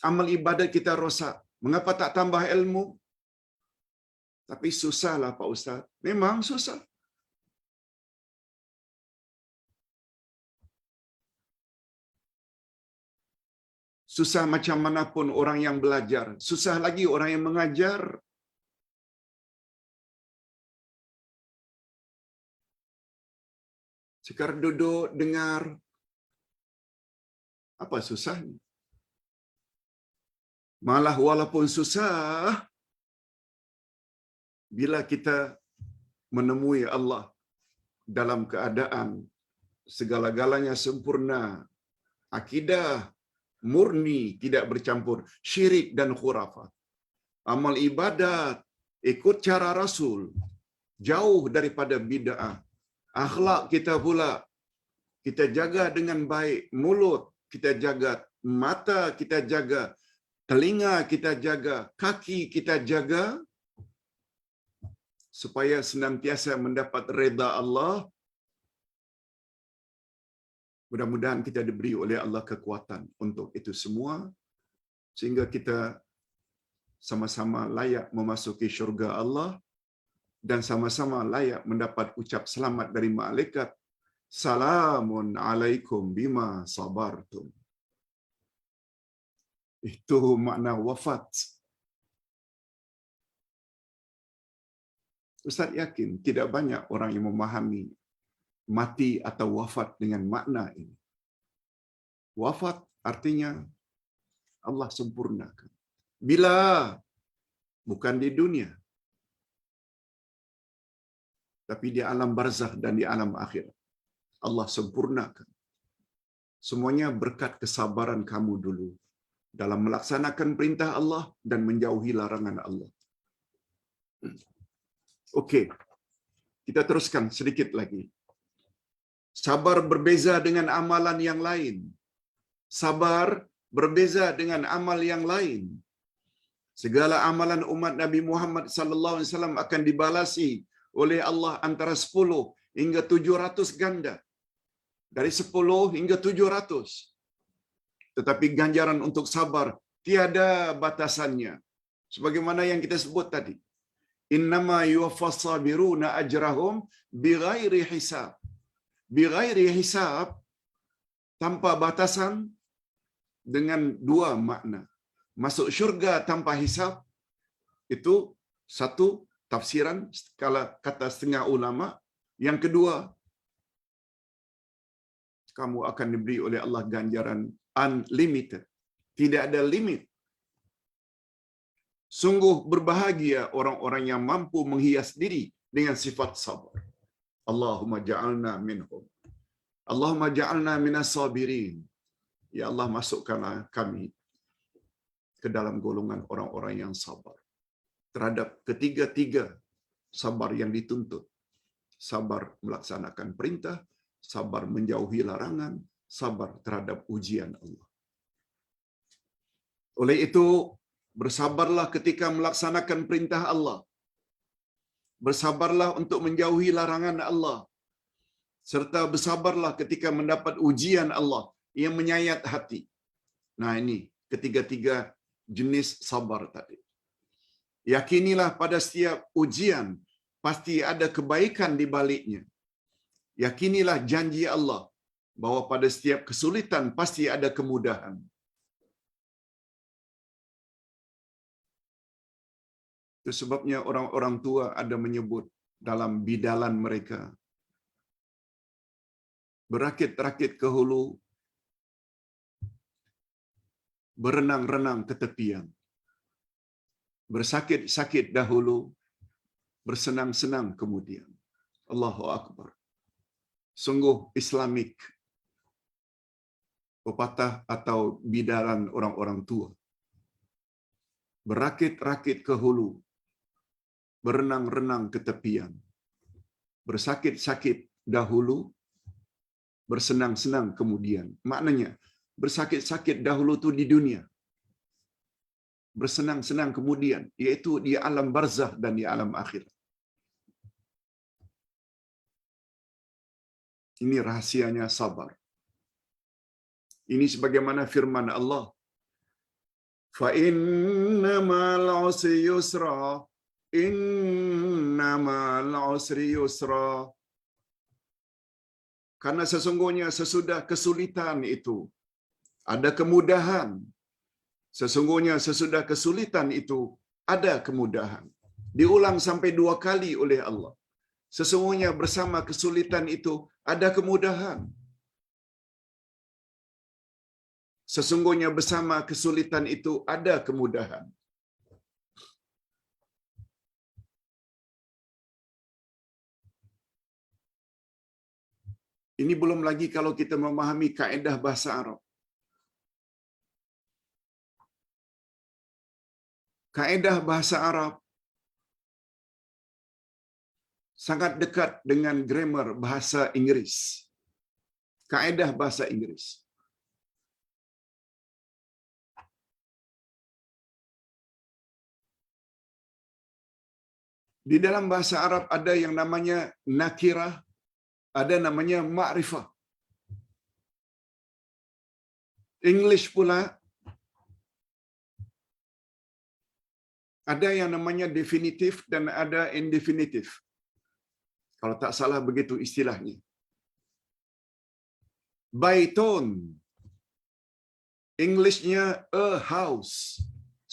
amal ibadat kita rosak. Mengapa tak tambah ilmu? Tapi susahlah Pak Ustaz. Memang susah. Susah macam manapun orang yang belajar. Susah lagi orang yang mengajar. Sekarang duduk, dengar. Apa susahnya? Malah walaupun susah, bila kita menemui Allah dalam keadaan segala-galanya sempurna, akidah murni, tidak bercampur syirik dan khurafat, amal ibadat ikut cara Rasul, jauh daripada bid'ah, akhlak kita pula kita jaga dengan baik, mulut kita jaga, mata kita jaga, telinga kita jaga, kaki kita jaga, supaya senantiasa mendapat redha Allah. Mudah-mudahan kita diberi oleh Allah kekuatan untuk itu semua, sehingga kita sama-sama layak memasuki syurga Allah dan sama-sama layak mendapat ucap selamat dari malaikat, salamun alaikum bima sabartum. Itu makna wafat. Ustaz yakin tidak banyak orang yang memahami mati atau wafat dengan makna ini. Wafat artinya Allah sempurnakan. Bila? Bukan di dunia, tapi di alam barzakh dan di alam akhir. Allah sempurnakan. Semuanya berkat kesabaran kamu dulu dalam melaksanakan perintah Allah dan menjauhi larangan Allah. Okey. Kita teruskan sedikit lagi. Sabar berbeza dengan amalan yang lain. Sabar berbeza dengan amal yang lain. Segala amalan umat Nabi Muhammad sallallahu alaihi wasallam akan dibalasi oleh Allah antara 10 hingga 700 ganda. Dari 10 hingga 700. Tetapi ganjaran untuk sabar tiada batasannya. Sebagaimana yang kita sebut tadi. Innama yuwaffas sabiruna ajrahum bighairi hisab. Bighairi hisab, tanpa batasan, dengan dua makna. Masuk syurga tanpa hisab, itu satu tafsiran kalau kata setengah ulama. Yang kedua, kamu akan diberi oleh Allah ganjaran unlimited. Tidak ada limit. Sungguh berbahagia orang-orang yang mampu menghias diri dengan sifat sabar. Allahumma ja'alna minhum. Allahumma ja'alna minas sabirin. Ya Allah, masukkanlah kami ke dalam golongan orang-orang yang sabar terhadap ketiga-tiga sabar yang dituntut. Sabar melaksanakan perintah, sabar menjauhi larangan, sabar terhadap ujian Allah. Oleh itu, bersabarlah ketika melaksanakan perintah Allah. Bersabarlah untuk menjauhi larangan Allah. Serta bersabarlah ketika mendapat ujian Allah yang menyayat hati. Nah, ini ketiga-tiga jenis sabar tadi. Yakinilah pada setiap ujian pasti ada kebaikan di baliknya. Yakinilah janji Allah bahwa pada setiap kesulitan pasti ada kemudahan. Itu sebabnya orang-orang tua ada menyebut dalam bidalan mereka, berakit-rakit ke hulu, berenang-renang ke tepian. Bersakit-sakit dahulu, bersenang-senang kemudian. Allahu Akbar. Sungguh Islamik pepatah atau bidalan orang-orang tua. Berakit-rakit ke hulu, berenang-renang ke tepian. Bersakit-sakit dahulu, bersenang-senang kemudian. Maknanya, bersakit-sakit dahulu tu di dunia, bersenang-senang kemudian, iaitu di alam barzakh dan di alam akhir. Ini rahasianya sabar. Ini sebagaimana firman Allah, fa innamal usri yusra, innamal usri yusra. Karena sesungguhnya sesudah kesulitan itu ada kemudahan. Sesungguhnya sesudah kesulitan itu ada kemudahan. Diulang sampai 2 kali oleh Allah. Sesungguhnya bersama kesulitan itu ada kemudahan. Sesungguhnya bersama kesulitan itu ada kemudahan. Ini belum lagi kalau kita memahami kaedah bahasa Arab. Kaedah bahasa Arab sangat dekat dengan grammar bahasa Inggeris. Kaedah bahasa Inggeris. Di dalam bahasa Arab ada yang namanya nakirah, ada namanya ma'rifah. English pula ada yang namanya definitif dan ada indefinitif. Kalau tak salah begitu istilahnya. Baitun, Englishnya a house,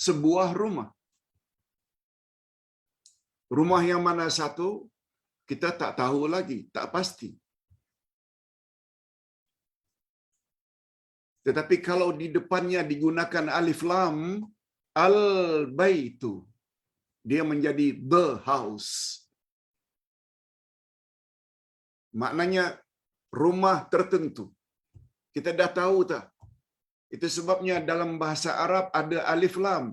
sebuah rumah. Rumah yang mana satu, kita tak tahu lagi, tak pasti. Tetapi kalau di depannya digunakan alif lam, al-baitu, dia menjadi the house. Maknanya rumah tertentu. Kita dah tahu tak? Itu sebabnya dalam bahasa Arab ada alif lam.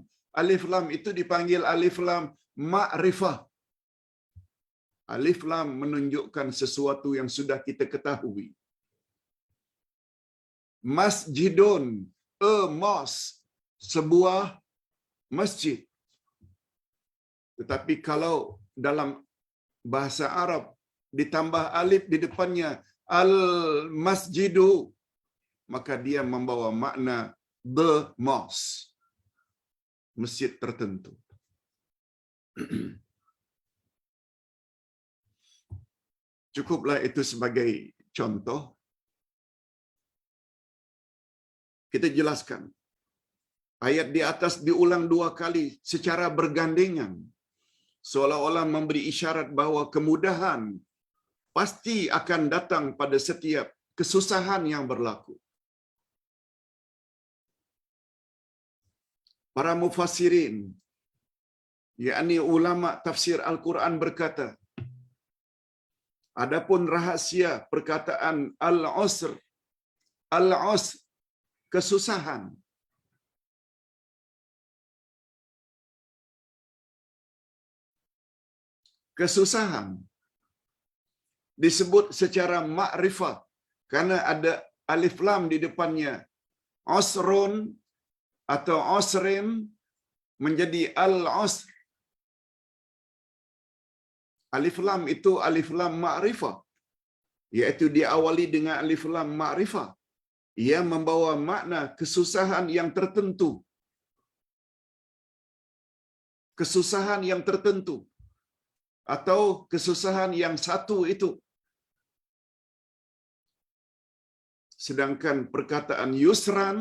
Alif lam itu dipanggil alif lam ma'rifah. Alif lam menunjukkan sesuatu yang sudah kita ketahui. Masjidun, a mosque, sebuah masjid. Tetapi kalau dalam bahasa Arab ditambah alif di depannya al-masjidu, maka dia membawa makna the mosque, masjid tertentu. Cukuplah itu sebagai contoh. Kita jelaskan. Ayat di atas diulang 2 kali secara bergandengan. Seolah-olah memberi isyarat bahawa kemudahan pasti akan datang pada setiap kesusahan yang berlaku. Para mufassirin, yakni ulama tafsir Al-Quran berkata, adapun rahasia perkataan al-usr, al-usr, kesusahan, kesusahan disebut secara ma'rifah karena ada alif lam di depannya. Usrun atau usrin menjadi al-usr. Alif lam itu alif lam ma'rifah, iaitu diawali dengan alif lam ma'rifah. Ia membawa makna kesusahan yang tertentu. Kesusahan yang tertentu. Atau kesusahan yang satu itu. Sedangkan perkataan yusran,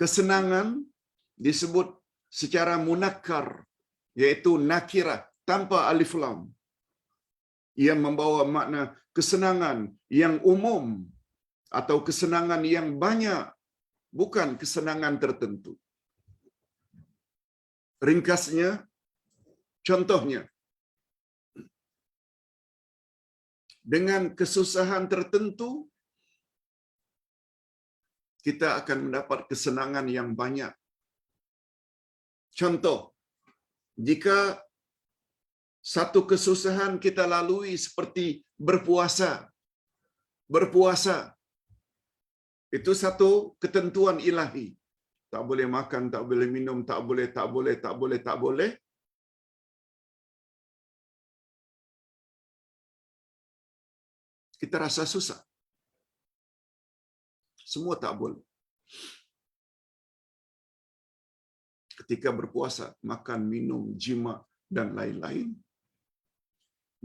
kesenangan, disebut secara munakkar, yaitu nakirah, tanpa alif lam. Ia membawa makna kesenangan yang umum atau kesenangan yang banyak, bukan kesenangan tertentu. Ringkasnya, contohnya, dengan kesusahan tertentu, kita akan mendapat kesenangan yang banyak. Contoh, jika satu kesusahan kita lalui seperti berpuasa. Berpuasa itu satu ketentuan ilahi. Tak boleh makan, tak boleh minum, tak boleh. Kita rasa susah. Semua tak boleh. Ketika berpuasa, makan, minum, jima dan lain-lain,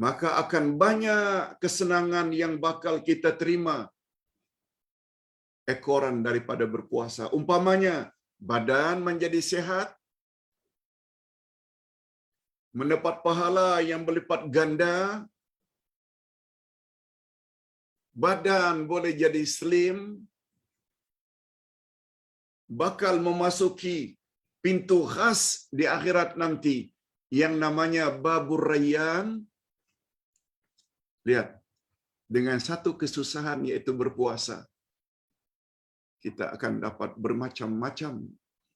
maka akan banyak kesenangan yang bakal kita terima ekoran daripada berpuasa. Umpamanya, badan menjadi sehat, mendapat pahala yang berlipat ganda, badan boleh jadi slim, bakal memasuki pintu khas di akhirat nanti yang namanya Babur Rayyan. Lihat, dengan satu kesusahan yaitu berpuasa, kita akan dapat bermacam-macam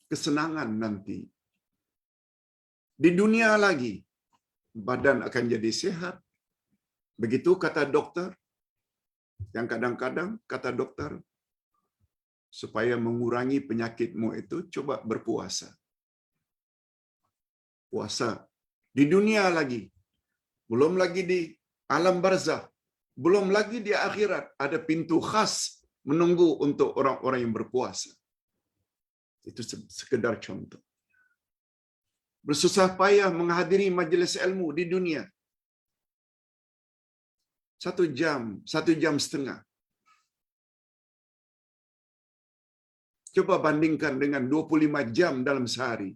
kesenangan nanti. Di dunia lagi, badan akan jadi sehat. Begitu kata dokter, yang kadang-kadang kata dokter, supaya mengurangi penyakitmu itu, coba berpuasa. Puasa. Di dunia lagi, belum lagi di alam barzakh, belum lagi di akhirat, ada pintu khas menunggu untuk orang-orang yang berpuasa. Itu sekedar contoh. Bersusah payah menghadiri majlis ilmu di dunia. 1 jam, 1,5 jam. Coba bandingkan dengan 25 jam dalam sehari.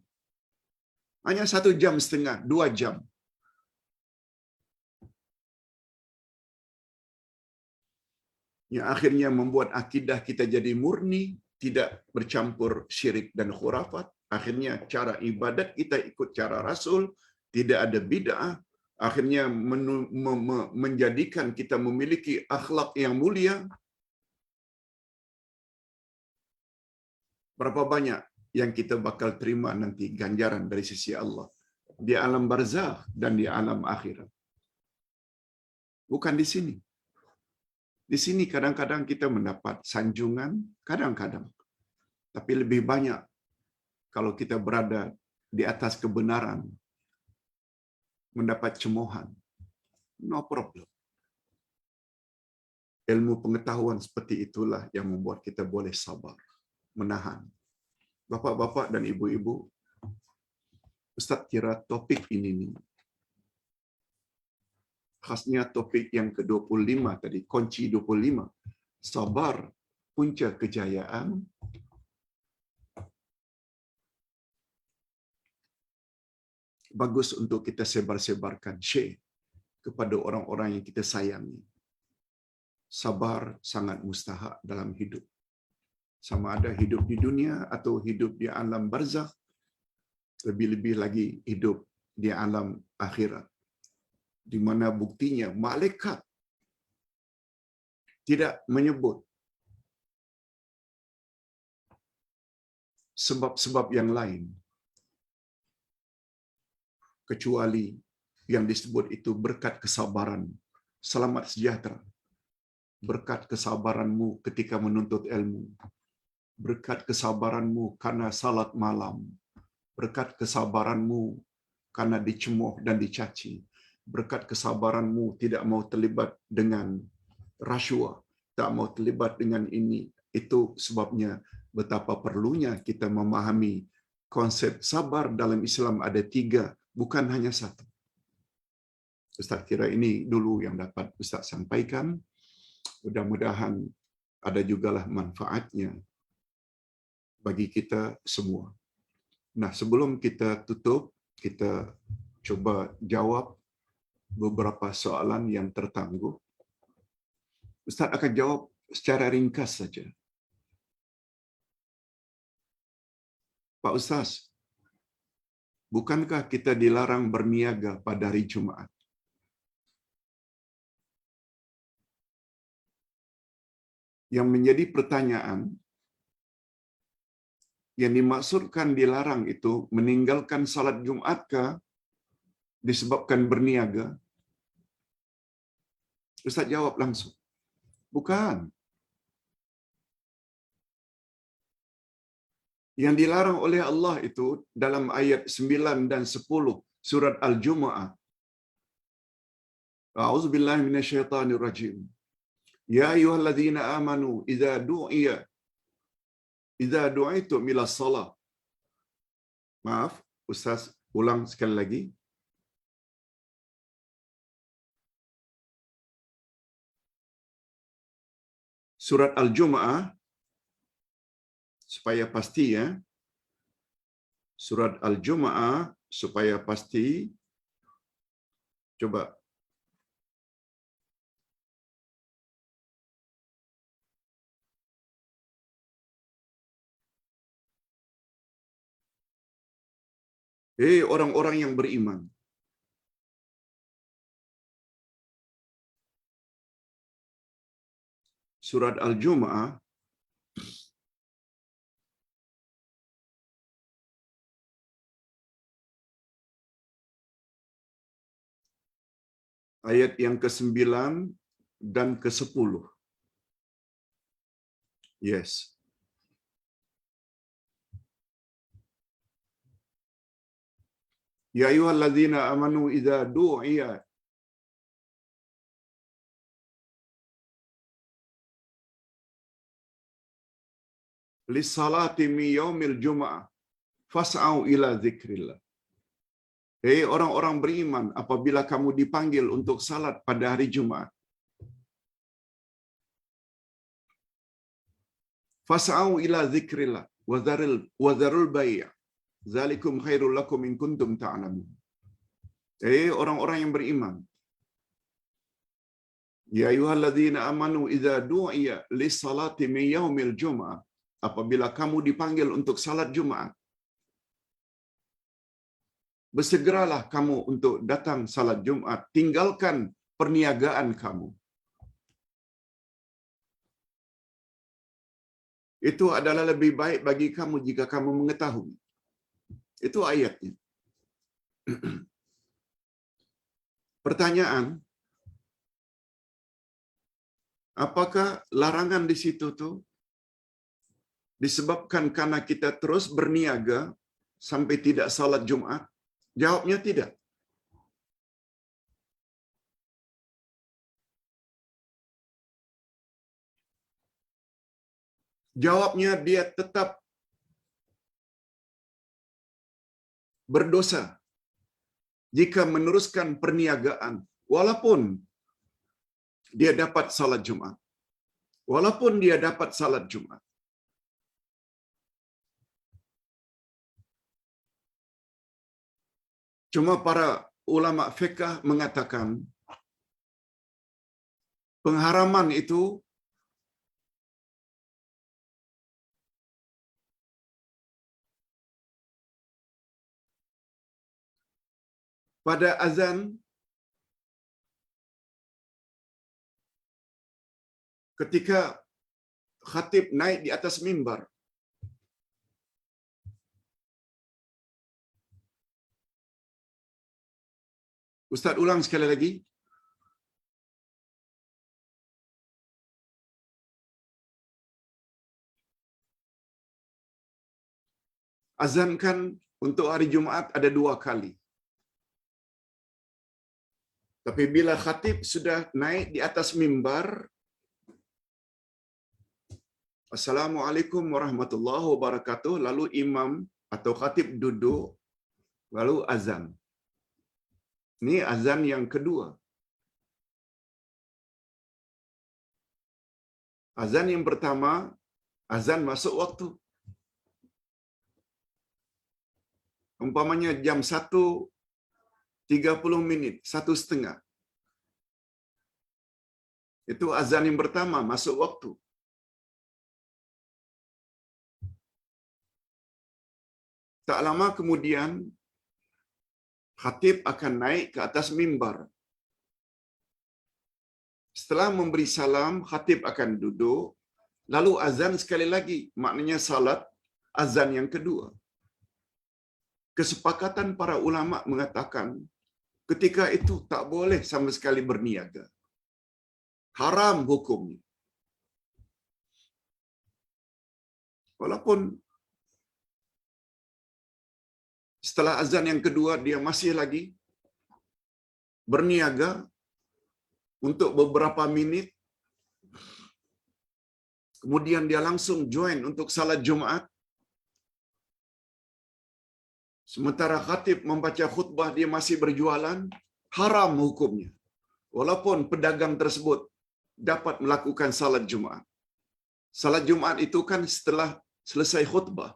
Hanya 1,5 jam, 2 jam. Yang akhirnya membuat akidah kita jadi murni, tidak bercampur syirik dan khurafat. Akhirnya cara ibadat kita ikut cara Rasul, tidak ada bid'ah. Akhirnya menjadikan kita memiliki akhlak yang mulia. Berapa banyak yang kita bakal terima nanti ganjaran dari sisi Allah di alam barzakh dan di alam akhirat. Bukan di sini. Di sini kadang-kadang kita mendapat sanjungan, kadang-kadang. Tapi lebih banyak kalau kita berada di atas kebenaran, mendapat cemohan. No problem. Ilmu pengetahuan seperti itulah yang membuat kita boleh sabar, menahan. Bapak-bapak dan ibu-ibu, Ustaz kira topik ini nih, khasnya topik yang ke-25 tadi, kunci 25, sabar punca kejayaan. Bagus untuk kita sebar-sebarkan, share kepada orang-orang yang kita sayangi. Sabar sangat mustahak dalam hidup. Sama ada hidup di dunia atau hidup di alam barzakh, lebih-lebih lagi hidup di alam akhirat, di mana buktinya malaikat tidak menyebut sebab-sebab yang lain kecuali yang disebut itu berkat kesabaran. Selamat sejahtera berkat kesabaranmu ketika menuntut ilmu, berkat kesabaranmu karena salat malam, berkat kesabaranmu karena dicemoh dan dicaci, berkat kesabaranmu tidak mau terlibat dengan rasuah, tak mau terlibat dengan ini. Itu sebabnya betapa perlunya kita memahami konsep sabar dalam Islam ada 3, bukan hanya 1. Ustaz kira ini dulu yang dapat Ustaz sampaikan. Mudah-mudahan ada jugalah manfaatnya bagi kita semua. Nah, sebelum kita tutup, kita coba jawab beberapa soalan yang tertangguh. Ustaz akan jawab secara ringkas saja. Pak Ustaz, bukankah kita dilarang berniaga pada hari Jumaat? Yang menjadi pertanyaan, yang dimaksudkan dilarang itu meninggalkan salat Jumatkah disebabkan berniaga? Ustaz jawab langsung. Bukan. Yang dilarang oleh Allah itu dalam ayat 9 dan 10 surat Al-Jumu'ah. A'udzubillahi minasyaitonirrajim. Ya ayyuhalladzina amanu idza du'iya idza du'itum ila shalah. Maaf, Ustaz ulang sekali lagi. Surat Al-Jumu'ah supaya pasti ya. Surat Al-Jumu'ah supaya pasti. Coba. Orang-orang yang beriman. Surat Al-Jumu'ah ayat yang ke-9 dan ke-10. Yes. Ya ayyuhalladzina amanu idza du'iya lis-salati min yaumil jumu'ah fas'au ila dzikrillah. Orang-orang beriman, apabila kamu dipanggil untuk salat pada hari Jumat, fas'au ila dzikrillah wa dzarul bai'. Zalikum khairul lakum in kuntum ta'lamun. Orang-orang yang beriman. Ya ayyuhalladzina amanu idza du'iya lis-salati min yaumil jumu'ah. Apabila kamu dipanggil untuk salat Jumat, bersegeralah kamu untuk datang salat Jumat, tinggalkan perniagaan kamu. Itu adalah lebih baik bagi kamu jika kamu mengetahui. Itu ayatnya. Pertanyaan, apakah larangan di situ tuh disebabkan karena kita terus berniaga sampai tidak salat Jumat? Jawabnya tidak. Jawabnya dia tetap berdosa jika meneruskan perniagaan walaupun dia dapat salat Jumat. Walaupun dia dapat salat Jumat. Cuma para ulama fiqh mengatakan pengharaman itu pada azan ketika khatib naik di atas mimbar. Ustaz ulang sekali lagi. Azan kan untuk hari Jumat ada 2 kali. Tapi bila khatib sudah naik di atas mimbar, Assalamualaikum warahmatullahi wabarakatuh, lalu imam atau khatib duduk, lalu azan. Ini azan yang kedua. Azan yang pertama, azan masuk waktu. Umpamanya jam 1:30 menit, 1:30. Itu azan yang pertama, masuk waktu. Tak lama kemudian, khatib akan naik ke atas mimbar. Setelah memberi salam, khatib akan duduk, lalu azan sekali lagi, maknanya salat azan yang kedua. Kesepakatan para ulama mengatakan, ketika itu tak boleh sama sekali berniaga. Haram hukumnya. Walaupun setelah azan yang kedua, dia masih lagi berniaga untuk beberapa minit, kemudian dia langsung join untuk salat Jumat, sementara khatib membaca khutbah dia masih berjualan, haram hukumnya. Walaupun pedagang tersebut dapat melakukan salat Jumat. Salat Jumat itu kan setelah selesai khutbah.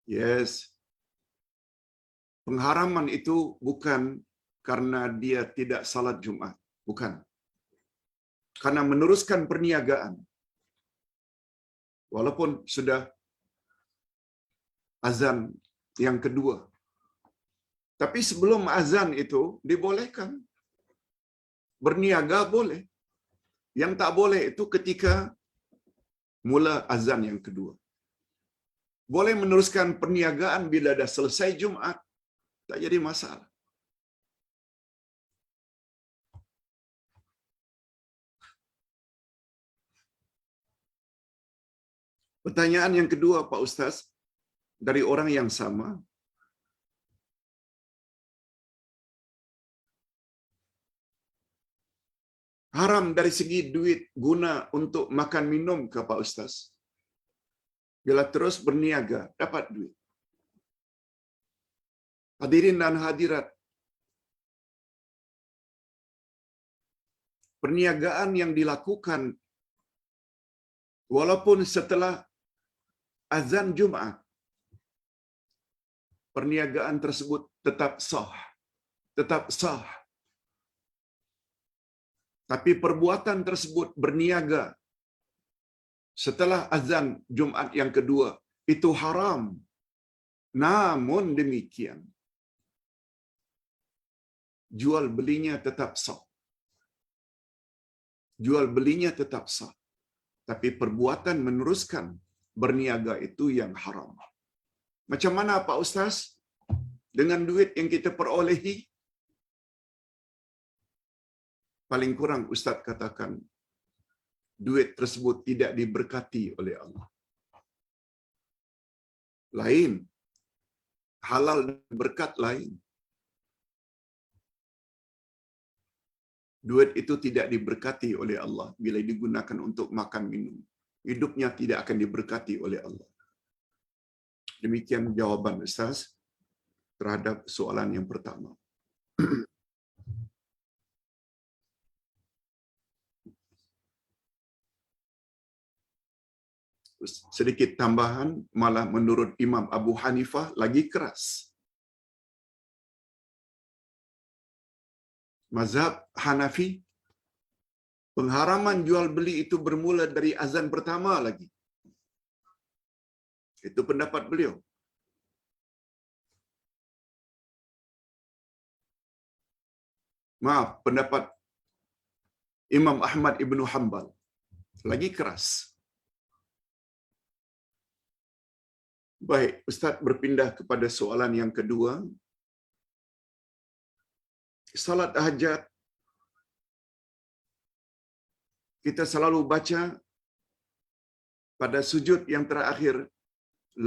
Yes. Pengharaman itu bukan karena dia tidak salat Jumat. Bukan. Karena meneruskan perniagaan. Walaupun sudah azan yang kedua. Tapi sebelum azan itu dibolehkan. Berniaga boleh. Yang tak boleh itu ketika mula azan yang kedua. Boleh meneruskan perniagaan bila dah selesai Jumat. Tak jadi masalah. Pertanyaan yang kedua, Pak Ustaz, dari orang yang sama. Haram dari segi duit guna untuk makan minum ke Pak Ustaz? Bila terus berniaga, dapat duit. Hadirin dan hadirat, perniagaan yang dilakukan walaupun setelah azan Jumat, perniagaan tersebut tetap sah. Tetap sah. Tapi perbuatan tersebut berniaga setelah azan Jumat yang kedua, itu haram. Namun demikian, jual belinya tetap sah. Jual belinya tetap sah. Tapi perbuatan meneruskan berniaga itu yang haram. Macam mana Pak Ustaz? Dengan duit yang kita perolehi, paling kurang Ustaz katakan, duit tersebut tidak diberkati oleh Allah. Lain. Halal dan berkat lain. Duit itu tidak diberkati oleh Allah bila digunakan untuk makan minum. Hidupnya tidak akan diberkati oleh Allah. Demikian jawaban Ustaz terhadap soalan yang pertama. Sedikit tambahan, malah menurut Imam Abu Hanifah lagi keras. Mazhab Hanafi, pengharaman jual beli itu bermula dari azan pertama lagi. Itu pendapat beliau. Maaf, pendapat Imam Ahmad Ibnu Hanbal lagi keras. Baik, Ustaz berpindah kepada soalan yang kedua. Salat hajat, kita selalu baca pada sujud yang terakhir,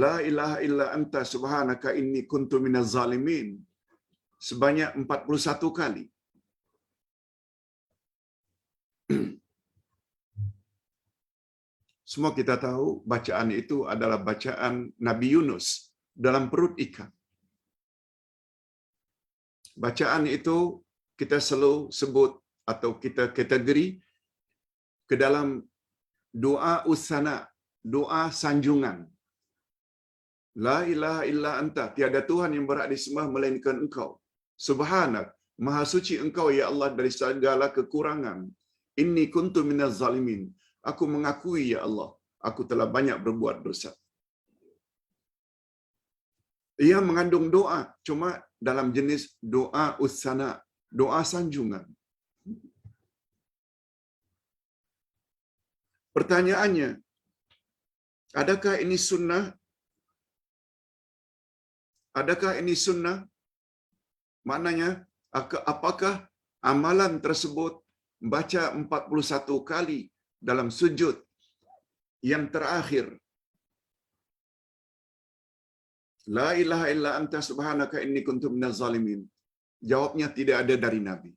La ilaha illa anta subhanaka inni kuntu minaz zalimin, sebanyak 41 kali. Semua kita tahu bacaan itu adalah bacaan Nabi Yunus dalam perut ikan. Bacaan itu kita selalu sebut atau kita kategori ke dalam doa usana, doa sanjungan. La ilaha illa anta, tiada Tuhan yang berhak disembah melainkan Engkau. Subhanak, maha suci Engkau ya Allah dari segala kekurangan. Inni kuntu minaz zalimin. Aku mengakui ya Allah, aku telah banyak berbuat dosa. Ia mengandung doa, cuma dalam jenis doa usana, doa sanjungan. Pertanyaannya, adakah ini sunnah? Adakah ini sunnah? Maknanya, apakah amalan tersebut baca 41 kali dalam sujud yang terakhir, La ilaha illa anta subhanaka inni kuntu minaz zalimin? Jawabnya tidak ada dari Nabi.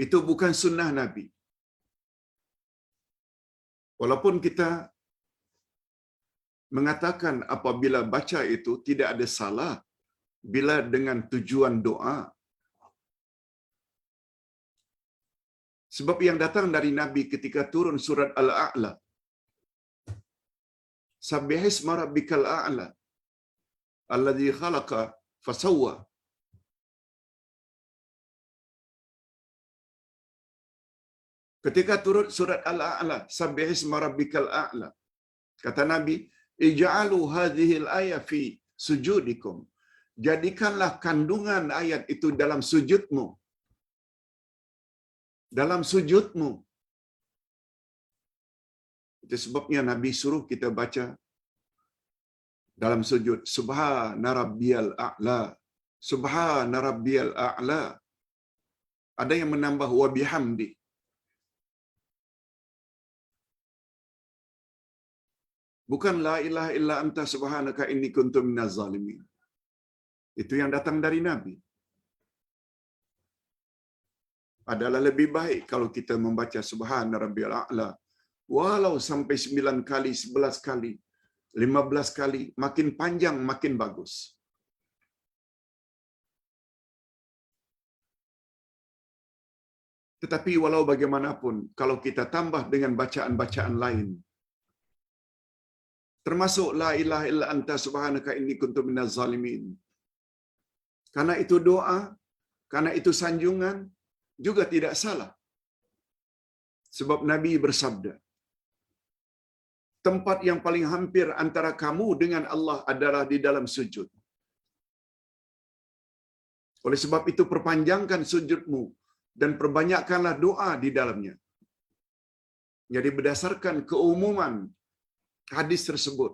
Itu bukan sunnah Nabi. Walaupun kita mengatakan apabila baca itu tidak ada salah bila dengan tujuan doa. Sebab yang datang dari Nabi ketika turun surat Al-A'la, Sabbihisma rabbikal a'la alladzi khalaqa fasawwa. Ketika turun surat Al-A'la, Sabbihisma rabbikal a'la, kata Nabi, ij'alu hadhil ayat fi sujudikum. Jadikanlah kandungan ayat itu dalam sujudmu. Dalam sujudmu. Itu sebabnya Nabi suruh kita baca dalam sujud, Subhana rabbiyal a'la. Subhana rabbiyal a'la. Ada yang menambah wa bihamdi. Bukan la ilaha illa anta subhanaka inni kuntu minaz zalimin. Itu yang datang dari Nabi. Adalah lebih baik kalau kita membaca Subhana rabbiyal a'la walau sampai 9 kali, 11 kali, 15 kali, makin panjang makin bagus. Tetapi walau bagaimanapun, kalau kita tambah dengan bacaan-bacaan lain, termasuk la ilaha illa anta subhanaka inni kuntu minaz zalimin, karena itu doa, karena itu sanjungan, juga tidak salah. Sebab Nabi bersabda, tempat yang paling hampir antara kamu dengan Allah adalah di dalam sujud. Oleh sebab itu perpanjangkan sujudmu dan perbanyakkanlah doa di dalamnya. Jadi berdasarkan keumuman hadis tersebut,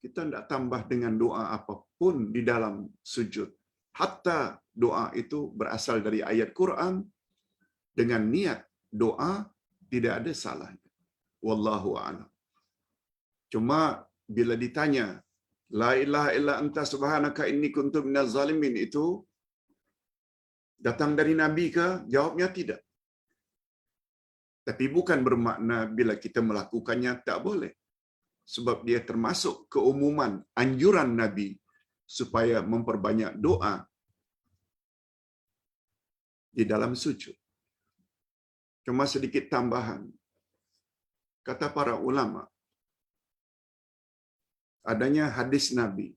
kita tidak tambah dengan doa apapun di dalam sujud. Hatta doa itu berasal dari ayat Quran, dengan niat doa tidak ada salahnya. Wallahu a'lam. Cuma bila ditanya, la ilaha illa anta subhanaka inni kuntu minaz zalimin, itu datang dari Nabi ke? Jawabnya tidak. Tapi bukan bermakna bila kita melakukannya tak boleh. Sebab dia termasuk keumuman anjuran Nabi supaya memperbanyak doa di dalam sujud. Cuma sedikit tambahan. Kata para ulama, adanya hadis Nabi,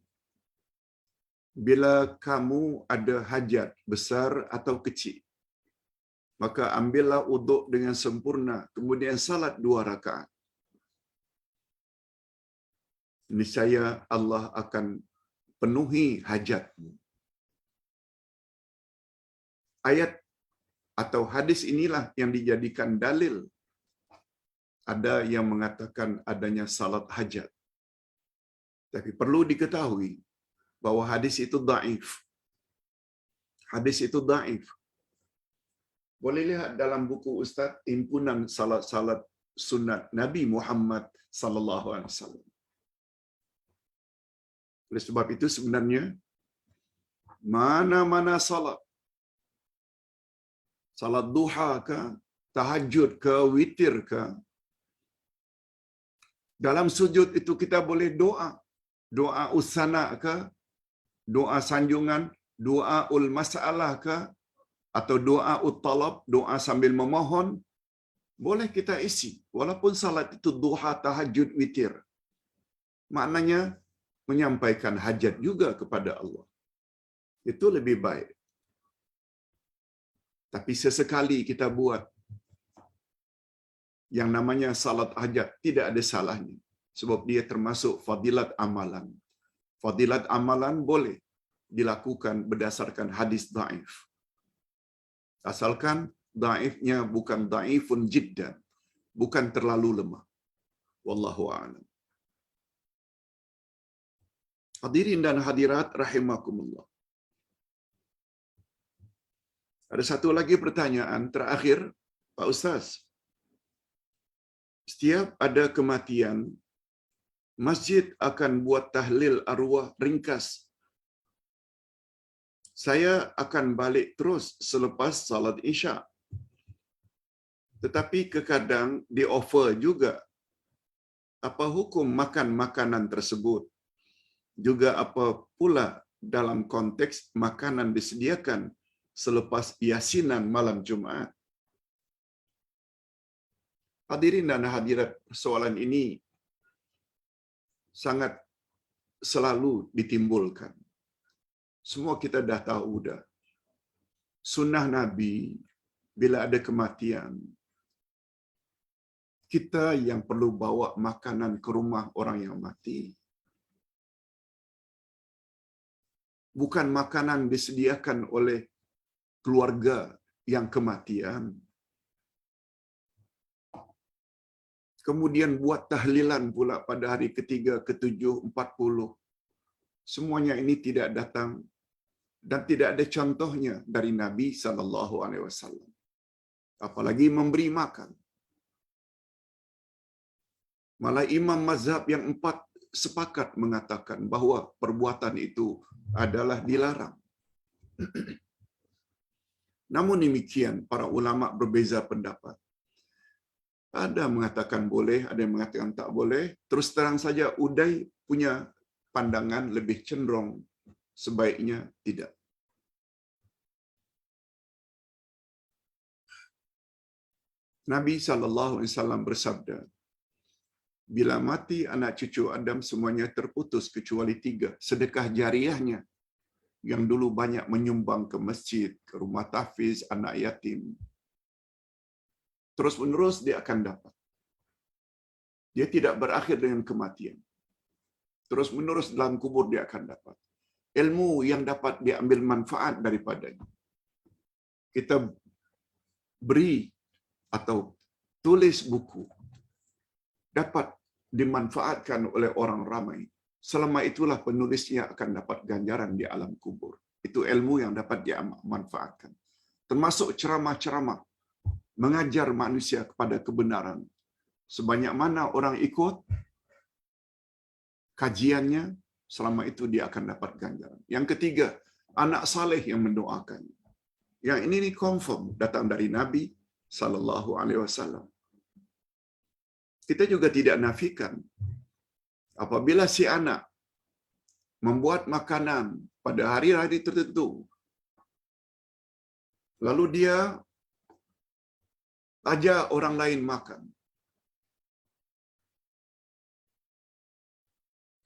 bila kamu ada hajat besar atau kecil, maka ambillah uduk dengan sempurna, kemudian salat 2 rakaat. Niscaya Allah akan penuhi hajatmu. Ayat atau hadis inilah yang dijadikan dalil. Ada yang mengatakan adanya salat hajat. Tapi perlu diketahui bahwa hadis itu dhaif. Hadis itu dhaif. Boleh lihat dalam buku Ustaz Himpunan Salat-salat Sunat Nabi Muhammad sallallahu alaihi wasallam. Oleh sebab itu sebenarnya mana-mana salat, salat duha ke, tahajud ke, witir ke, dalam sujud itu kita boleh doa. Doa usana ke, doa sanjungan, doa ul masalah ke, atau doa ut-talab, doa sambil memohon, boleh kita isi. Walaupun salat itu duha, tahajud, witir. Maknanya menyampaikan hajat juga kepada Allah. Itu lebih baik. Tapi sesekali kita buat yang namanya salat hajat, tidak ada salahnya. Sebab dia termasuk fadilat amalan. Fadilat amalan boleh dilakukan berdasarkan hadis dhaif. Asalkan dhaifnya bukan dhaifun jiddan, bukan terlalu lemah. Wallahu a'lam. Hadirin dan hadirat rahimakumullah. Ada satu lagi pertanyaan terakhir, Pak Ustaz. Setiap ada kematian, masjid akan buat tahlil arwah ringkas. Saya akan balik terus selepas salat Isya. Tetapi kadang di offer juga Apa hukum makan makanan tersebut? Juga apa pula dalam konteks makanan disediakan selepas yasinan malam Jumaat? Hadirin dan hadirat, soalan ini sangat selalu ditimbulkan. Semua kita dah tahu dah. Sunnah Nabi, bila ada kematian, kita yang perlu bawa makanan ke rumah orang yang mati. Bukan makanan disediakan oleh keluarga yang kematian. Kemudian buat tahlilan pula pada hari ketiga, ketujuh, 40. Semuanya ini tidak datang dan tidak ada contohnya dari Nabi SAW. Apalagi memberi makan. Malah imam mazhab yang 4 sepakat mengatakan bahawa perbuatan itu adalah dilarang. Namun demikian, para ulama berbeza pendapat. Ada mengatakan boleh, ada yang mengatakan tak boleh. Terus terang saja, Uday punya pandangan lebih cenderung sebaiknya tidak. Nabi SAW bersabda, bila mati anak cucu Adam semuanya terputus kecuali 3. Sedekah jariahnya yang dulu banyak menyumbang ke masjid, ke rumah tahfiz, anak yatim. Terus menerus dia akan dapat. Dia tidak berakhir dengan kematian. Terus menerus dalam kubur dia akan dapat. Ilmu yang dapat diambil manfaat daripadanya. Kita beri atau tulis buku dapat dimanfaatkan oleh orang ramai. Selama itulah penulisnya akan dapat ganjaran di alam kubur. Itu ilmu yang dapat dimanfaatkan. Termasuk ceramah-ceramah mengajar manusia kepada kebenaran. Sebanyak mana orang ikut kajiannya, selama itu dia akan dapat ganjaran. Yang ketiga, anak saleh yang mendoakan. Yang ini confirm datang dari Nabi SAW. Kita juga tidak nafikan apabila si anak membuat makanan pada hari-hari tertentu, lalu dia ajak orang lain makan.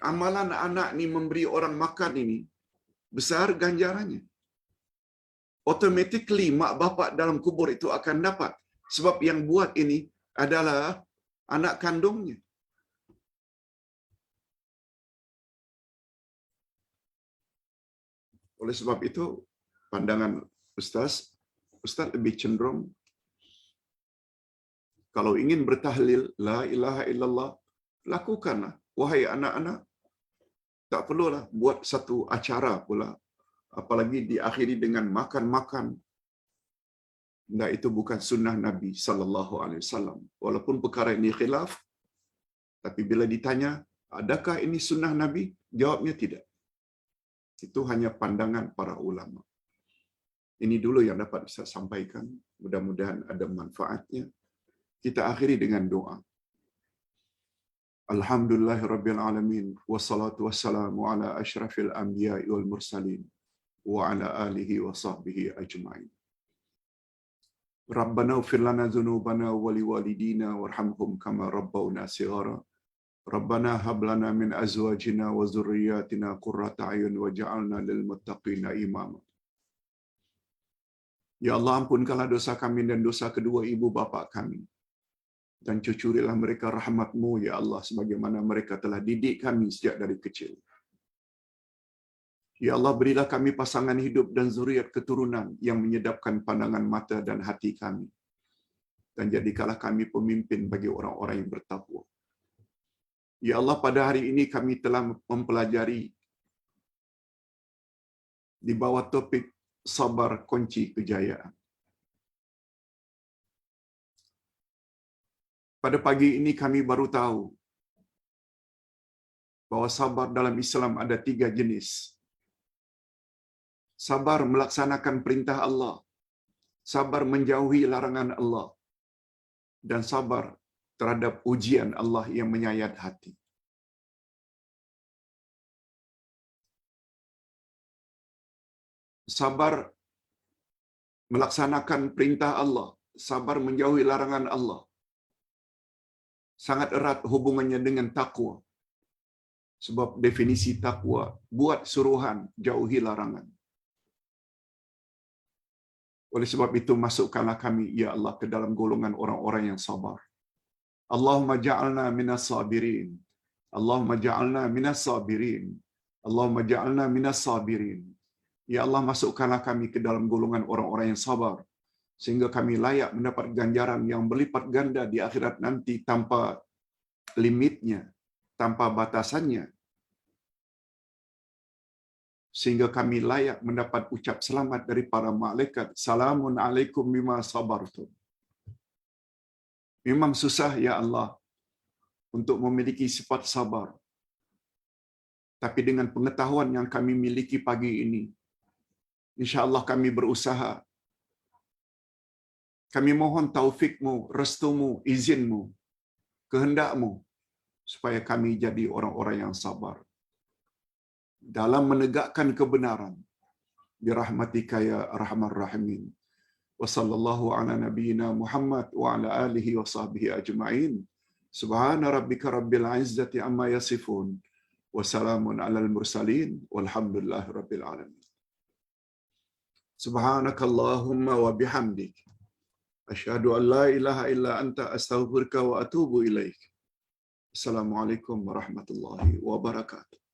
Amalan anak ni memberi orang makan ini besar ganjarannya. Automatically mak bapak dalam kubur itu akan dapat. Sebab yang buat ini adalah anak kandungnya. Oleh sebab itu, pandangan Ustaz lebih cenderung, kalau ingin bertahlil, la ilaha illallah, lakukanlah. Wahai anak-anak, tak perlulah buat satu acara pula. Apalagi diakhiri dengan makan-makan. Nah, itu bukan sunnah Nabi SAW. Walaupun perkara ini khilaf, tapi bila ditanya, adakah ini sunnah Nabi? Jawabnya tidak. Itu hanya pandangan para ulama. Ini dulu yang dapat saya sampaikan. Mudah-mudahan ada manfaatnya. Kita akhiri dengan doa. Alhamdulillahirrabbilalamin. Wassalatu wassalamu ala ashrafil anbiya'i wal mursalin. Wa ala alihi wa sahbihi ajma'in. Rabbana ighfir lana dhunubana wa liwalidina warhamhum kama rabbawna shighara. Rabbana hab lana min azwajina wa dhurriyyatina qurrata a'yun waj'alna lil muttaqina imama. Ya Allah, ampunkanlah dosa kami dan dosa kedua ibu bapa kami. Dan cucurilah mereka rahmat-Mu, ya Allah, sebagaimana mereka telah didik kami sejak dari kecil. Ya Allah, berilah kami pasangan hidup dan zuriat keturunan yang menyedapkan pandangan mata dan hati kami. Dan jadikanlah kami pemimpin bagi orang-orang yang bertakwa. Ya Allah, pada hari ini kami telah mempelajari di bawah topik sabar kunci kejayaan. Pada pagi ini kami baru tahu bahwa sabar dalam Islam ada 3 jenis. Sabar melaksanakan perintah Allah, sabar menjauhi larangan Allah, dan sabar terhadap ujian Allah yang menyayat hati. Sabar melaksanakan perintah Allah, sabar menjauhi larangan Allah. Sangat erat hubungannya dengan takwa. Sebab definisi takwa, buat suruhan, jauhi larangan. Oleh sebab itu, masukkanlah kami, ya Allah, ke dalam golongan orang-orang yang sabar. Allahumma ja'alna minas sabirin. Allahumma ja'alna minas sabirin. Allahumma ja'alna minas sabirin. Ya Allah, masukkanlah kami ke dalam golongan orang-orang yang sabar, sehingga kami layak mendapat ganjaran yang berlipat ganda di akhirat nanti tanpa limitnya, tanpa batasannya. Sehingga kami layak mendapat ucap selamat dari para malaikat. Salamun alaikum bima sabartum. Memang susah, ya Allah, untuk memiliki sifat sabar. Tapi dengan pengetahuan yang kami miliki pagi ini, insya-Allah kami berusaha. Kami mohon taufikmu, restumu, izinmu, kehendakmu, supaya kami jadi orang-orang yang sabar dalam menegakkan kebenaran. Birahmatika ya arhamar rahimin. Wa sallallahu ala nabiyyina Muhammad wa ala alihi wa sahbihi ajma'in. Subhana rabbika rabbil izzati amma yasifun. Wa salamun alal mursalin. Walhamdulillahi rabbil alamin. Subhanakallahumma wa bihamdik. Asyhadu an la ilaha illa anta astaghfiruka wa atubu ilaik. Assalamualaikum warahmatullahi wabarakatuh.